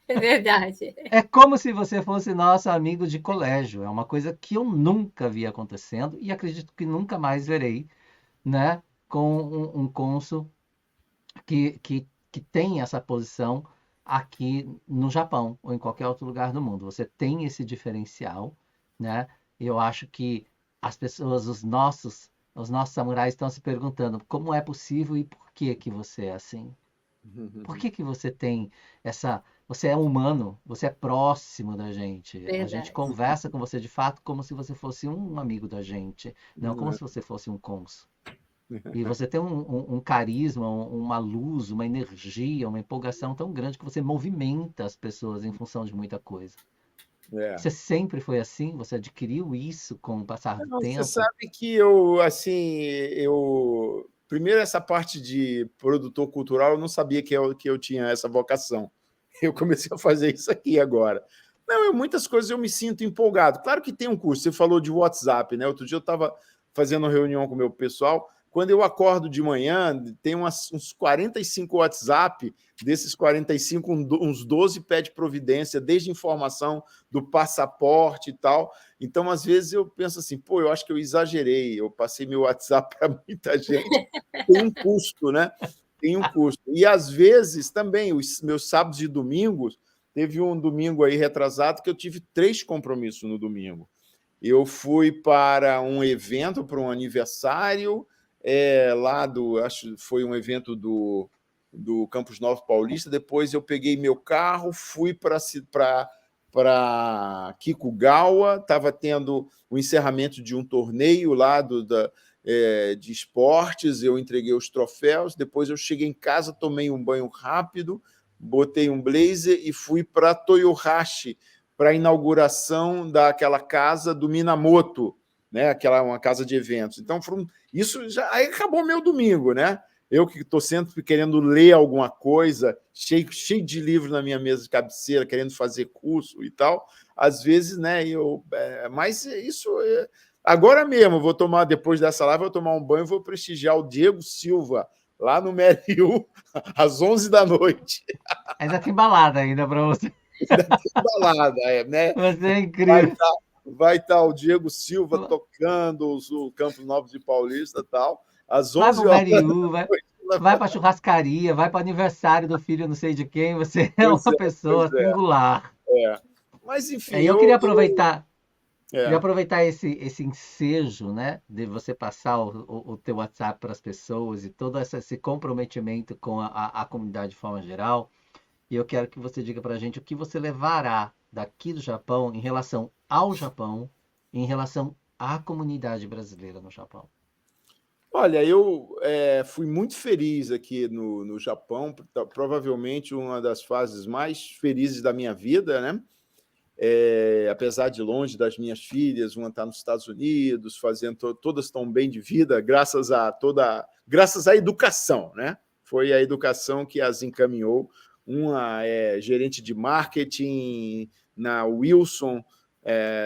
É verdade. é como se você fosse nosso amigo de colégio. É uma coisa que eu nunca vi acontecendo e acredito que nunca mais verei, né? Com um cônsul que tem essa posição aqui no Japão ou em qualquer outro lugar do mundo. Você tem esse diferencial, né? Eu acho que as pessoas, os nossos samurais estão se perguntando como é possível e por que que você é assim? Por que que você tem essa... Você é humano, você é próximo da gente. A gente Verdade. conversa com você de fato como se você fosse um amigo da gente, não como se você fosse um cônsul. E você tem um carisma, uma luz, uma energia, uma empolgação tão grande que você movimenta as pessoas em função de muita coisa. É. Você sempre foi assim? Você adquiriu isso com o passar do Não, você tempo? sabe que eu, assim, primeiro essa parte de produtor cultural, eu não sabia que eu tinha essa vocação. Eu comecei a fazer isso aqui agora. Não, muitas coisas eu me sinto empolgado. Claro que tem um curso, você falou de WhatsApp, né? Outro dia eu estava fazendo uma reunião com o meu pessoal. Quando eu acordo de manhã, tem uns 45 WhatsApp, desses 45, uns 12 pede providência, desde informação do passaporte e tal. Então, às vezes, eu penso assim, pô, eu acho que eu exagerei, eu passei meu WhatsApp para muita gente. Tem um custo, né? Tem um custo. E, às vezes, também, os meus sábados e domingos, teve um domingo aí retrasado que eu tive 3 compromissos no domingo. Eu fui para um evento, para um aniversário, lá acho que foi um evento do Campos Novos Paulista. Depois eu peguei meu carro, fui para Kikugawa, estava tendo o encerramento de um torneio lá de esportes, eu entreguei os troféus, depois eu cheguei em casa, tomei um banho rápido, botei um blazer e fui para Toyohashi, para a inauguração daquela casa do Minamoto, né? Uma casa de eventos. Então, isso já aí acabou meu domingo, né? Eu que estou sempre querendo ler alguma coisa, cheio de livros na minha mesa de cabeceira, querendo fazer curso e tal. Às vezes, né? Mas isso agora mesmo, vou tomar, depois dessa live, vou tomar um banho e vou prestigiar o Diego Silva, lá no Meriu, às 11 da noite. Ainda tem balada ainda para você. Ainda tem balada, né? Você é incrível. Vai estar o Diego Silva tocando o Campos Novos de Paulista e tal, às 11 Vai horas. para o Meriú, vai para a churrascaria, vai para o aniversário do filho não sei de quem. Você é uma pessoa singular. Mas, enfim... Eu queria aproveitar... Queria aproveitar esse ensejo, né, de você passar o teu WhatsApp para as pessoas e todo esse comprometimento com a comunidade de forma geral. E eu quero que você diga para a gente o que você levará daqui do Japão em relação ao Japão, em relação à comunidade brasileira no Japão. Olha, eu fui muito feliz aqui no Japão, provavelmente uma das fases mais felizes da minha vida, né? Apesar de longe das minhas filhas, uma está nos Estados Unidos, todas estão bem de vida, graças à educação, né? Foi a educação que as encaminhou. Uma é gerente de marketing na Wilson,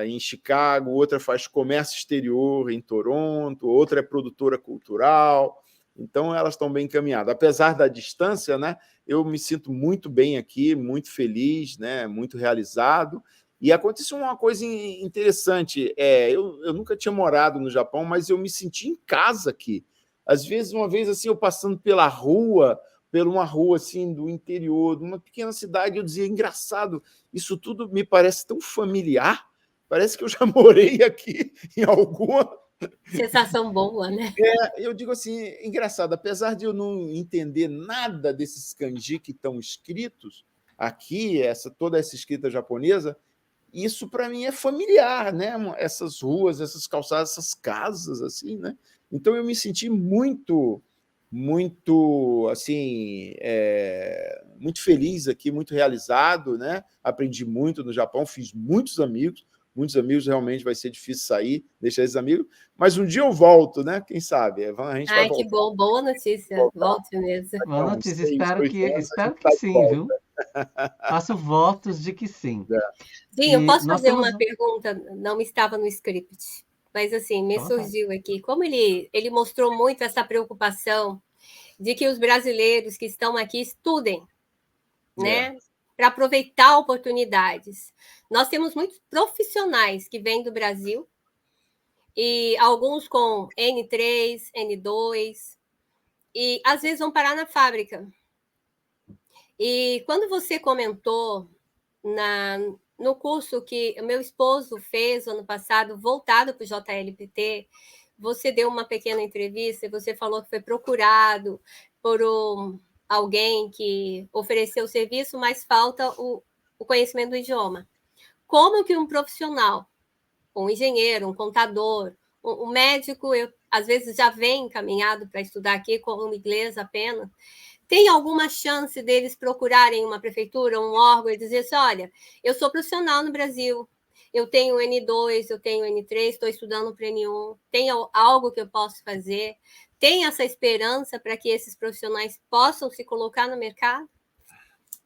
em Chicago, outra faz comércio exterior em Toronto, outra é produtora cultural. Então, elas estão bem encaminhadas. Apesar da distância, né, eu me sinto muito bem aqui, muito feliz, né, muito realizado. E aconteceu uma coisa interessante. Eu nunca tinha morado no Japão, mas eu me senti em casa aqui. Às vezes, uma vez assim, eu passando por uma rua assim, do interior, de uma pequena cidade, eu dizia, engraçado, isso tudo me parece tão familiar, parece que eu já morei aqui em alguma... Sensação boa, né? Eu digo assim, engraçado, apesar de eu não entender nada desses kanji que estão escritos, aqui, toda essa escrita japonesa, isso para mim é familiar, né? Essas ruas, essas calçadas, essas casas, assim, né? Então eu me senti muito assim, muito feliz aqui, muito realizado, né? Aprendi muito no Japão, fiz muitos amigos realmente vai ser difícil sair, deixar esses amigos, mas um dia eu volto, né? Quem sabe? A gente vai Ai, que voltar. bom, boa notícia. Volte mesmo. Boa Uns notícia, 6, 2 anos, a espero gente que tá de sim, volta. viu? Faço votos de que sim. Sim, eu E posso nós fazer temos. uma pergunta, não estava no script, mas assim, me Fica à vontade. surgiu aqui. Como ele mostrou muito essa preocupação de que os brasileiros que estão aqui estudem, né? Para aproveitar oportunidades. Nós temos muitos profissionais que vêm do Brasil, e alguns com N3, N2, e às vezes vão parar na fábrica. E quando você comentou no curso que o meu esposo fez ano passado, voltado para o JLPT, você deu uma pequena entrevista e você falou que foi procurado por alguém que ofereceu o serviço, mas falta o conhecimento do idioma. Como que um profissional, um engenheiro, um contador, um médico, às vezes já vem encaminhado para estudar aqui com inglês apenas, tem alguma chance deles procurarem uma prefeitura, um órgão e dizer assim, olha, eu sou profissional no Brasil, eu tenho N2, eu tenho N3, estou estudando para N1, tem algo que eu posso fazer? Tem essa esperança para que esses profissionais possam se colocar no mercado?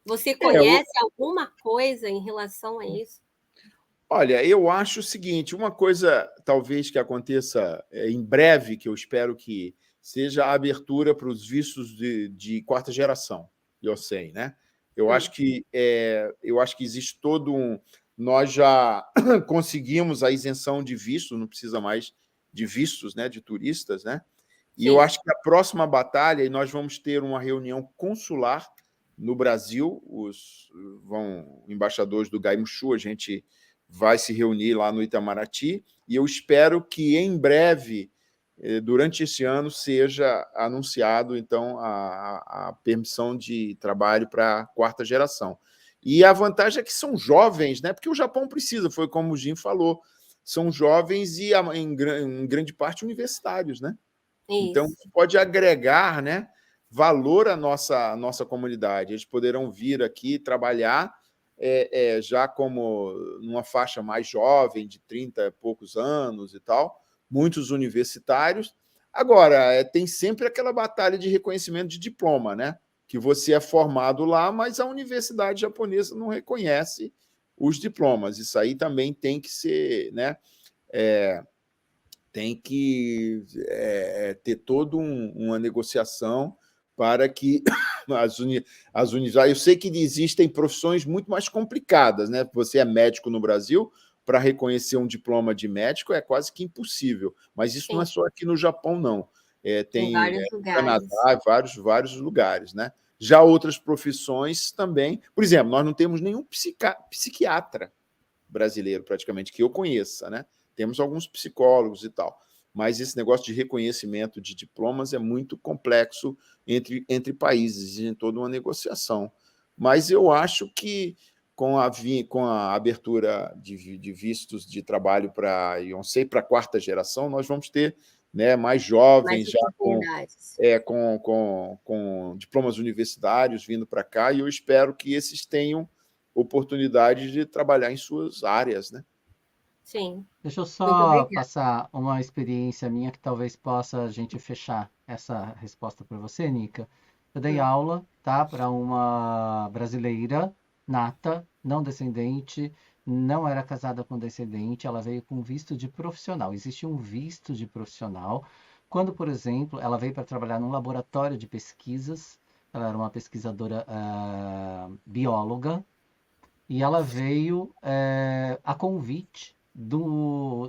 Você conhece alguma coisa em relação a isso? Olha, eu acho o seguinte, uma coisa talvez que aconteça em breve, que eu espero que seja a abertura para os vistos de quarta geração, eu sei, né? Eu acho que existe todo nós já conseguimos a isenção de visto, não precisa mais de vistos, né, de turistas, né? E eu acho que a próxima batalha, e nós vamos ter uma reunião consular no Brasil, os embaixadores do Gaimushu, a gente vai se reunir lá no Itamaraty, e eu espero que em breve, durante esse ano, seja anunciado então a permissão de trabalho para a quarta geração. E a vantagem é que são jovens, né? Porque o Japão precisa, foi como o Jim falou, são jovens e em grande parte universitários, né? Isso. Então pode agregar, né, valor à nossa comunidade. Eles poderão vir aqui trabalhar já como numa faixa mais jovem, de 30 e poucos anos e tal, muitos universitários. Agora, tem sempre aquela batalha de reconhecimento de diploma, né? Que você é formado lá, mas a universidade japonesa não reconhece os diplomas. Isso aí também tem que ser, né? Tem que ter toda uma negociação para que as universidades... Eu sei que existem profissões muito mais complicadas, né? Você é médico no Brasil, para reconhecer um diploma de médico é quase que impossível, mas isso não é só aqui no Japão, não. Tem vários no lugares. Canadá, vários lugares, né? Já outras profissões também. Por exemplo, nós não temos nenhum psiquiatra brasileiro, praticamente, que eu conheça, né? Temos alguns psicólogos e tal, mas esse negócio de reconhecimento de diplomas é muito complexo entre países, em toda uma negociação. Mas eu acho que com a abertura de vistos de trabalho para Yonsei, para a quarta geração, nós vamos ter, né, mais jovens já com diplomas universitários vindo para cá, e eu espero que esses tenham oportunidade de trabalhar em suas áreas, né? Sim. Deixa eu só passar uma experiência minha que talvez possa a gente fechar essa resposta para você, Nica. Eu dei aula, tá, para uma brasileira nata, não descendente, não era casada com descendente, ela veio com visto de profissional. Existe um visto de profissional quando, por exemplo, ela veio para trabalhar num laboratório de pesquisas, ela era uma pesquisadora bióloga, e ela veio a convite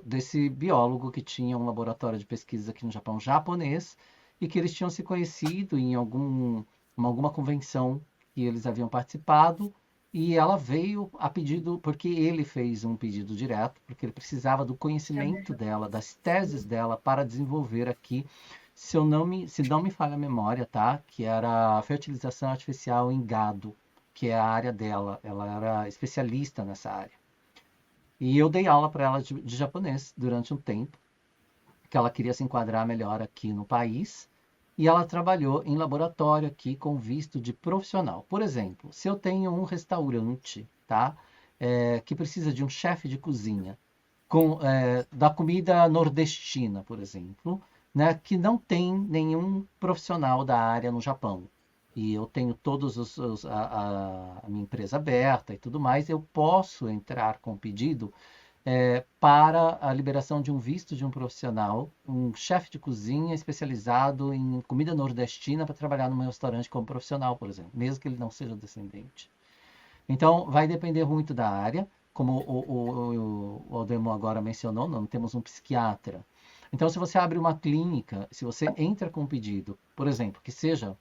desse biólogo que tinha um laboratório de pesquisa aqui no Japão, japonês, e que eles tinham se conhecido em alguma convenção que eles haviam participado, e ela veio a pedido, porque ele fez um pedido direto, porque ele precisava do conhecimento dela, das teses dela, para desenvolver aqui, se não me falha a memória, tá? Que era a fertilização artificial em gado, que é a área dela. Ela era especialista nessa área. E eu dei aula para ela de japonês durante um tempo, que ela queria se enquadrar melhor aqui no país. E ela trabalhou em laboratório aqui com visto de profissional. Por exemplo, se eu tenho um restaurante, tá? Que precisa de um chefe de cozinha da comida nordestina, por exemplo, né? Que não tem nenhum profissional da área no Japão. E eu tenho todos a minha empresa aberta e tudo mais, eu posso entrar com pedido para a liberação de um visto de um profissional, um chefe de cozinha especializado em comida nordestina para trabalhar no meu restaurante como profissional, por exemplo, mesmo que ele não seja descendente. Então, vai depender muito da área, como o Aldemo agora mencionou, não temos um psiquiatra. Então, se você abre uma clínica, se você entra com um pedido, por exemplo, que seja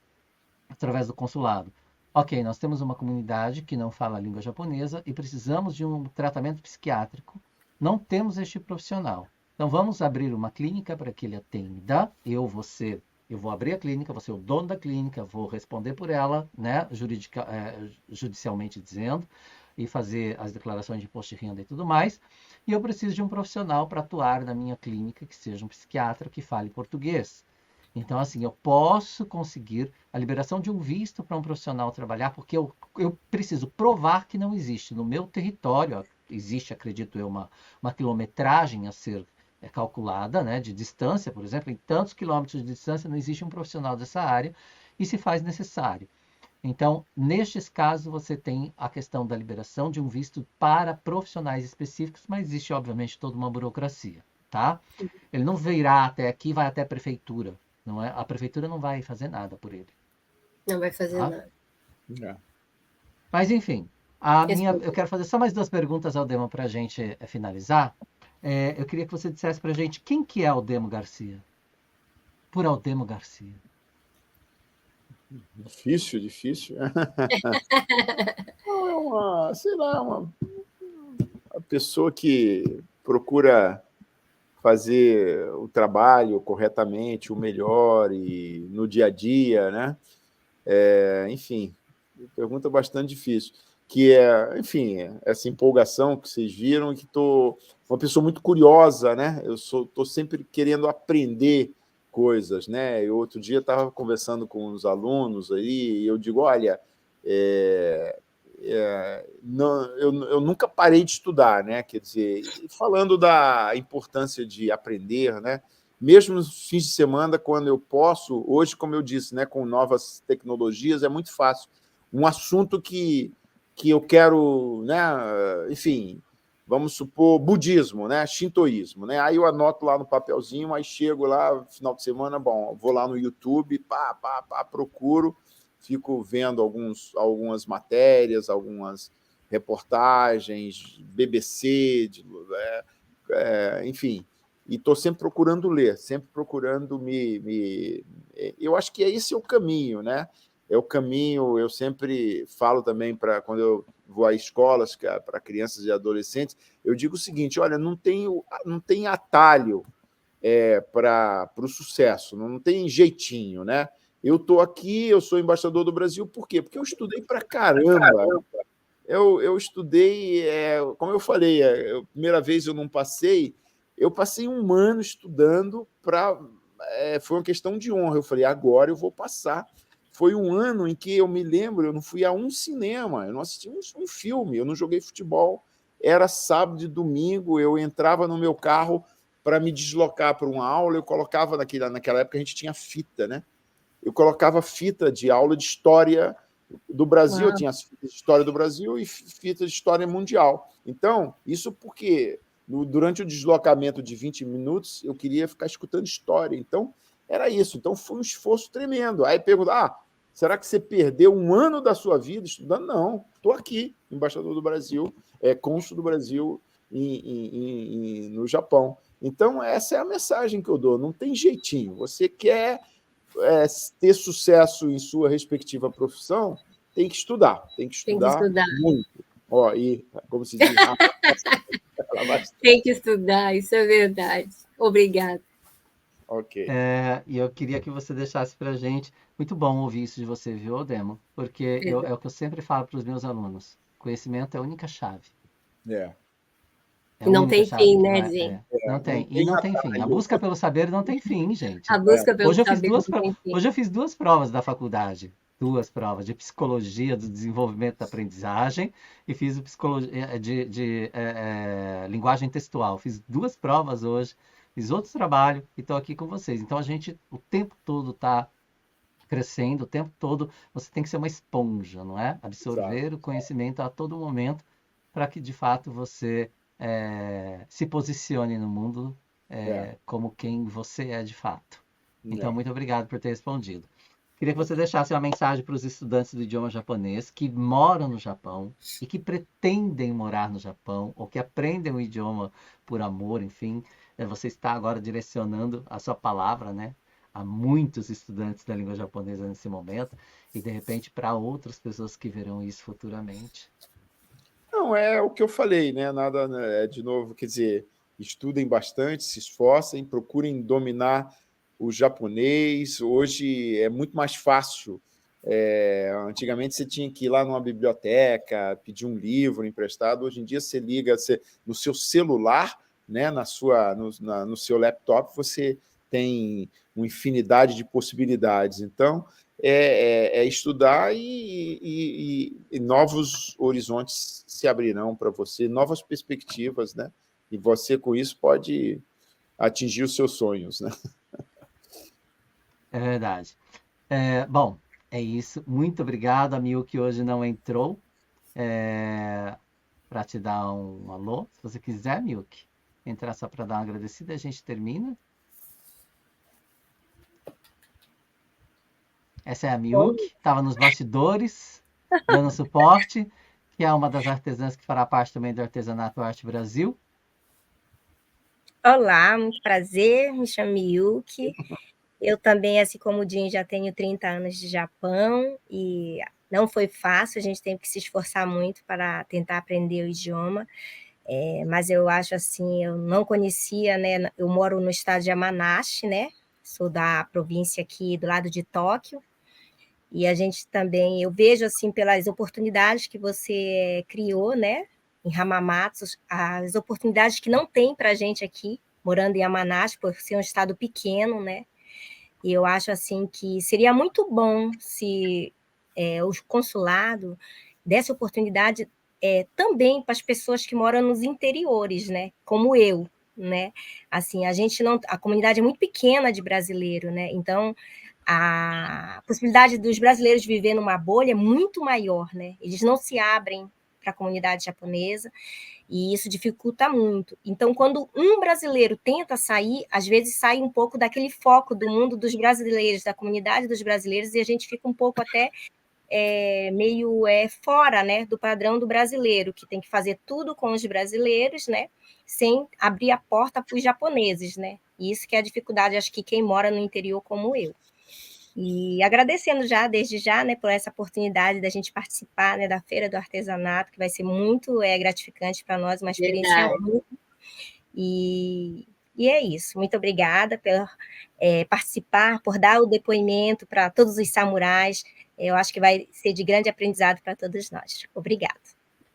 através do consulado, ok, nós temos uma comunidade que não fala a língua japonesa e precisamos de um tratamento psiquiátrico. Não temos este profissional. Então, vamos abrir uma clínica para que ele atenda. Eu vou abrir a clínica, vou ser o dono da clínica, vou responder por ela, né, judicialmente dizendo, e fazer as declarações de imposto de renda e tudo mais. E eu preciso de um profissional para atuar na minha clínica, que seja um psiquiatra que fale português. Então, assim, eu posso conseguir a liberação de um visto para um profissional trabalhar, porque eu preciso provar que não existe no meu território, existe, acredito eu, uma quilometragem a ser calculada, né, de distância, por exemplo, em tantos quilômetros de distância não existe um profissional dessa área e se faz necessário. Então, nestes casos, você tem a questão da liberação de um visto para profissionais específicos, mas existe, obviamente, toda uma burocracia, tá? Ele não virá até aqui, vai até a prefeitura. Não é? A prefeitura não vai fazer nada por ele. Não vai fazer tá? nada. Mas, enfim, eu quero fazer só mais 2 perguntas ao Demo para a gente finalizar. Eu queria que você dissesse para a gente quem que é Aldemo Garcia? Por Aldemo Garcia. Difícil. Uma pessoa que procura fazer o trabalho corretamente, o melhor e no dia a dia, né? Enfim, pergunta bastante difícil. Que enfim, essa empolgação que vocês viram, que estou uma pessoa muito curiosa, né? Eu estou sempre querendo aprender coisas, né? Eu outro dia estava conversando com os alunos aí e eu digo, olha, eu nunca parei de estudar, né? Quer dizer, falando da importância de aprender, né? Mesmo nos fins de semana, quando eu posso, hoje, como eu disse, né, com novas tecnologias, é muito fácil. Um assunto que eu quero, né, enfim, vamos supor, budismo, né, shintoísmo, né? Aí eu anoto lá no papelzinho, aí chego lá, final de semana, bom, vou lá no YouTube, procuro, fico vendo algumas matérias, algumas reportagens, BBC, enfim, e estou sempre procurando ler, sempre procurando Eu acho que esse é o caminho, né? É o caminho, eu sempre falo também, quando eu vou a escolas para crianças e adolescentes, eu digo o seguinte, olha, não tem atalho para o sucesso, não tem jeitinho, né? Eu estou aqui, eu sou embaixador do Brasil, por quê? Porque eu estudei para caramba. Eu estudei, como eu falei, a primeira vez eu não passei, eu passei 1 ano estudando foi uma questão de honra. Eu falei, agora eu vou passar. Foi 1 ano em que eu me lembro, eu não fui a um cinema, eu não assisti um filme, eu não joguei futebol. Era sábado e domingo, eu entrava no meu carro para me deslocar para uma aula, eu colocava, naquela época a gente tinha fita, né? Eu colocava fita de aula de história do Brasil, eu tinha as fitas de história do Brasil e fitas de história mundial. Então, isso porque durante o deslocamento de 20 minutos eu queria ficar escutando história. Então, era isso. Então, foi um esforço tremendo. Aí pergunta, será que você perdeu 1 ano da sua vida estudando? Não, estou aqui, embaixador do Brasil, cônsul do Brasil no Japão. Então, essa é a mensagem que eu dou. Não tem jeitinho. Você quer ter sucesso em sua respectiva profissão, tem que estudar. Tem que estudar muito. E, como se diz... Tem que estudar, isso é verdade. Obrigada. Ok. E eu queria que você deixasse pra gente. Muito bom ouvir isso de você, viu, Demo? Porque é o que eu sempre falo para os meus alunos. Conhecimento é a única chave. É. É a Não única tem chave fim, que né, vai. Di? Não Não tem. E tem não tem fim. A atalho. busca pelo saber não tem fim, A gente. busca pelo Hoje eu fiz saber duas, não tem fim. hoje eu fiz duas provas da faculdade. Duas provas de psicologia do desenvolvimento da aprendizagem e fiz o psicologia linguagem textual. Fiz duas provas hoje, fiz outro trabalho e estou aqui com vocês. Então a gente o tempo todo está crescendo, o tempo todo você tem que ser uma esponja, não é? Absorver Exato. o conhecimento a todo momento para que de fato você se posicione no mundo É. como quem você é de fato. Então, É. muito obrigado por ter respondido. Queria que você deixasse uma mensagem para os estudantes do idioma japonês que moram no Japão e que pretendem morar no Japão ou que aprendem o idioma por amor, enfim. Você está agora direcionando a sua palavra, né, a muitos estudantes da língua japonesa nesse momento e, de repente, para outras pessoas que verão isso futuramente. Não, é o que eu falei, né? Nada, né, de novo, quer dizer, estudem bastante, se esforcem, procurem dominar o japonês. Hoje é muito mais fácil. Antigamente você tinha que ir lá numa biblioteca, pedir um livro emprestado. Hoje em dia você liga no seu celular, né, no seu laptop, você tem uma infinidade de possibilidades. Então, estudar e novos horizontes se abrirão para você, novas perspectivas, né? E você, com isso, pode atingir os seus sonhos, né? É verdade. Bom, é isso. Muito obrigado, amigo que hoje não entrou, para te dar um alô. Se você quiser, Milk, entrar só para dar uma agradecida, a gente termina. Essa é a Milk, estava nos bastidores, dando suporte, que é uma das artesãs que fará parte também do Artesanato Arte Brasil. Olá, muito prazer, me chamo Yuki. Eu também, assim como o Jin, já tenho 30 anos de Japão e não foi fácil, a gente teve que se esforçar muito para tentar aprender o idioma, mas eu acho assim, eu não conhecia, né? Eu moro no estado de Yamanashi, né? Sou da província aqui do lado de Tóquio, e a gente também, eu vejo assim pelas oportunidades que você criou, né? Em Hamamatsu, as oportunidades que não tem para a gente aqui, morando em Yamanashi, por ser um estado pequeno, né? E eu acho assim que seria muito bom se o consulado desse oportunidade também para as pessoas que moram nos interiores, né? Como eu, né? Assim, a comunidade é muito pequena de brasileiro, né? Então a possibilidade dos brasileiros de viver numa bolha é muito maior, né? Eles não se abrem para a comunidade japonesa e isso dificulta muito. Então, quando um brasileiro tenta sair, às vezes sai um pouco daquele foco do mundo dos brasileiros, da comunidade dos brasileiros, e a gente fica um pouco até meio fora, né, do padrão do brasileiro, que tem que fazer tudo com os brasileiros, né, sem abrir a porta para os japoneses, né? E isso que é a dificuldade, acho que quem mora no interior como eu. E agradecendo desde já, né, por essa oportunidade da gente participar, né, da Feira do Artesanato, que vai ser muito gratificante para nós, uma experiência única. E é isso. Muito obrigada por participar, por dar o depoimento para todos os samurais. Eu acho que vai ser de grande aprendizado para todos nós. Obrigada.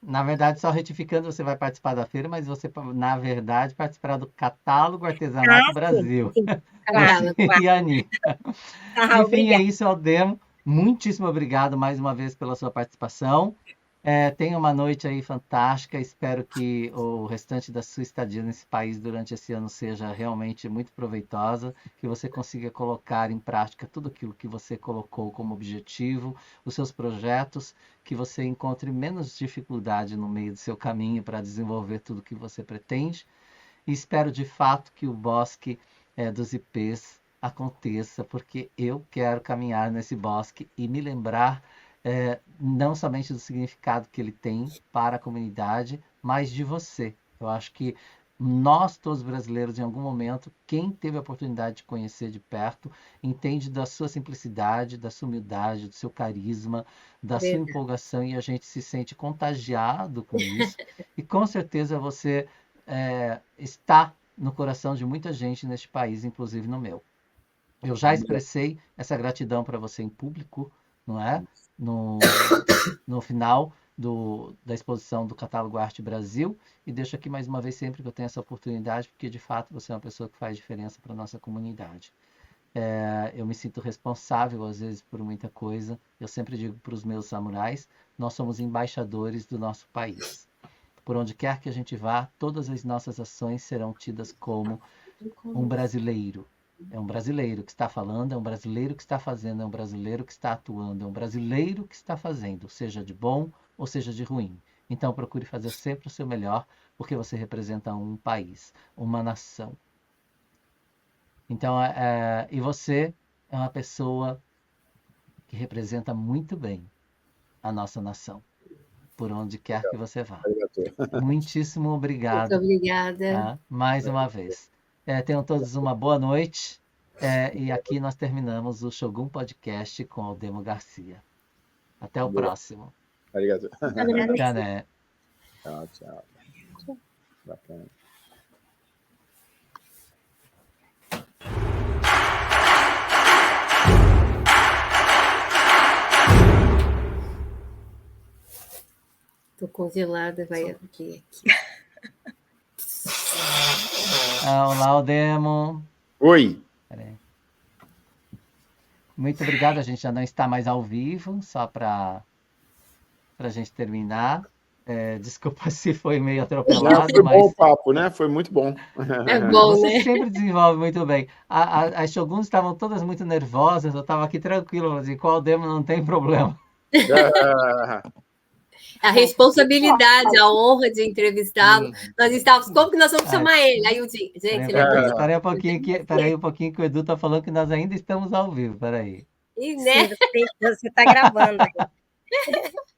Na verdade, só retificando, você vai participar da feira, mas você, na verdade, participará do Catálogo Artesanato Brasil. Sim, claro. Você e a Anitta. Enfim, Obrigada. é isso, Aldemo. Muitíssimo obrigado mais uma vez pela sua participação. Tenha uma noite aí fantástica. Espero que o restante da sua estadia nesse país durante esse ano seja realmente muito proveitosa, que você consiga colocar em prática tudo aquilo que você colocou como objetivo, os seus projetos, que você encontre menos dificuldade no meio do seu caminho para desenvolver tudo que você pretende. E espero de fato que o bosque dos ipês aconteça, porque eu quero caminhar nesse bosque e me lembrar não somente do significado que ele tem para a comunidade, mas de você. Eu acho que nós, todos brasileiros, em algum momento, quem teve a oportunidade de conhecer de perto, entende da sua simplicidade, da sua humildade, do seu carisma, da sua empolgação, e a gente se sente contagiado com isso. E com certeza você está no coração de muita gente neste país, inclusive no meu. Eu já expressei essa gratidão para você em público, não é? No final da exposição do Catálogo Arte Brasil, e deixo aqui mais uma vez sempre que eu tenho essa oportunidade, porque de fato você é uma pessoa que faz diferença para a nossa comunidade. Eu me sinto responsável às vezes por muita coisa. Eu sempre digo para os meus samurais, nós somos embaixadores do nosso país. Por onde quer que a gente vá, todas as nossas ações serão tidas como um brasileiro. É um brasileiro que está falando, é um brasileiro que está fazendo, é um brasileiro que está atuando, é um brasileiro que está fazendo, seja de bom ou seja de ruim. Então procure fazer sempre o seu melhor, porque você representa um país, uma nação. Então, e você é uma pessoa que representa muito bem a nossa nação, por onde quer que você vá. Muitíssimo obrigado. Muito obrigada. Tá? Mais uma vez. Tenham todos uma boa noite. E aqui nós terminamos o Shogun Podcast com Aldemo Garcia. Até o próximo. Obrigado. Tchau, né? Tchau. Bacana. Tô congelada, vai abrir aqui. Olá, Aldemo. Oi. Peraí. Muito obrigado. A gente já não está mais ao vivo, só para a gente terminar. Desculpa se foi meio atropelado. Foi bom o papo, né? Foi muito bom. É bom, Você né? sempre desenvolve muito bem. As Shoguns estavam todas muito nervosas, eu estava aqui tranquilo, assim, com o Aldemo não tem problema. A responsabilidade, a honra de entrevistá-lo. Nós estávamos, como que nós vamos chamar ele? Aí eu disse, gente, Espera aí um pouquinho que o Edu está falando que nós ainda estamos ao vivo, peraí. né? Sim, você está gravando aí.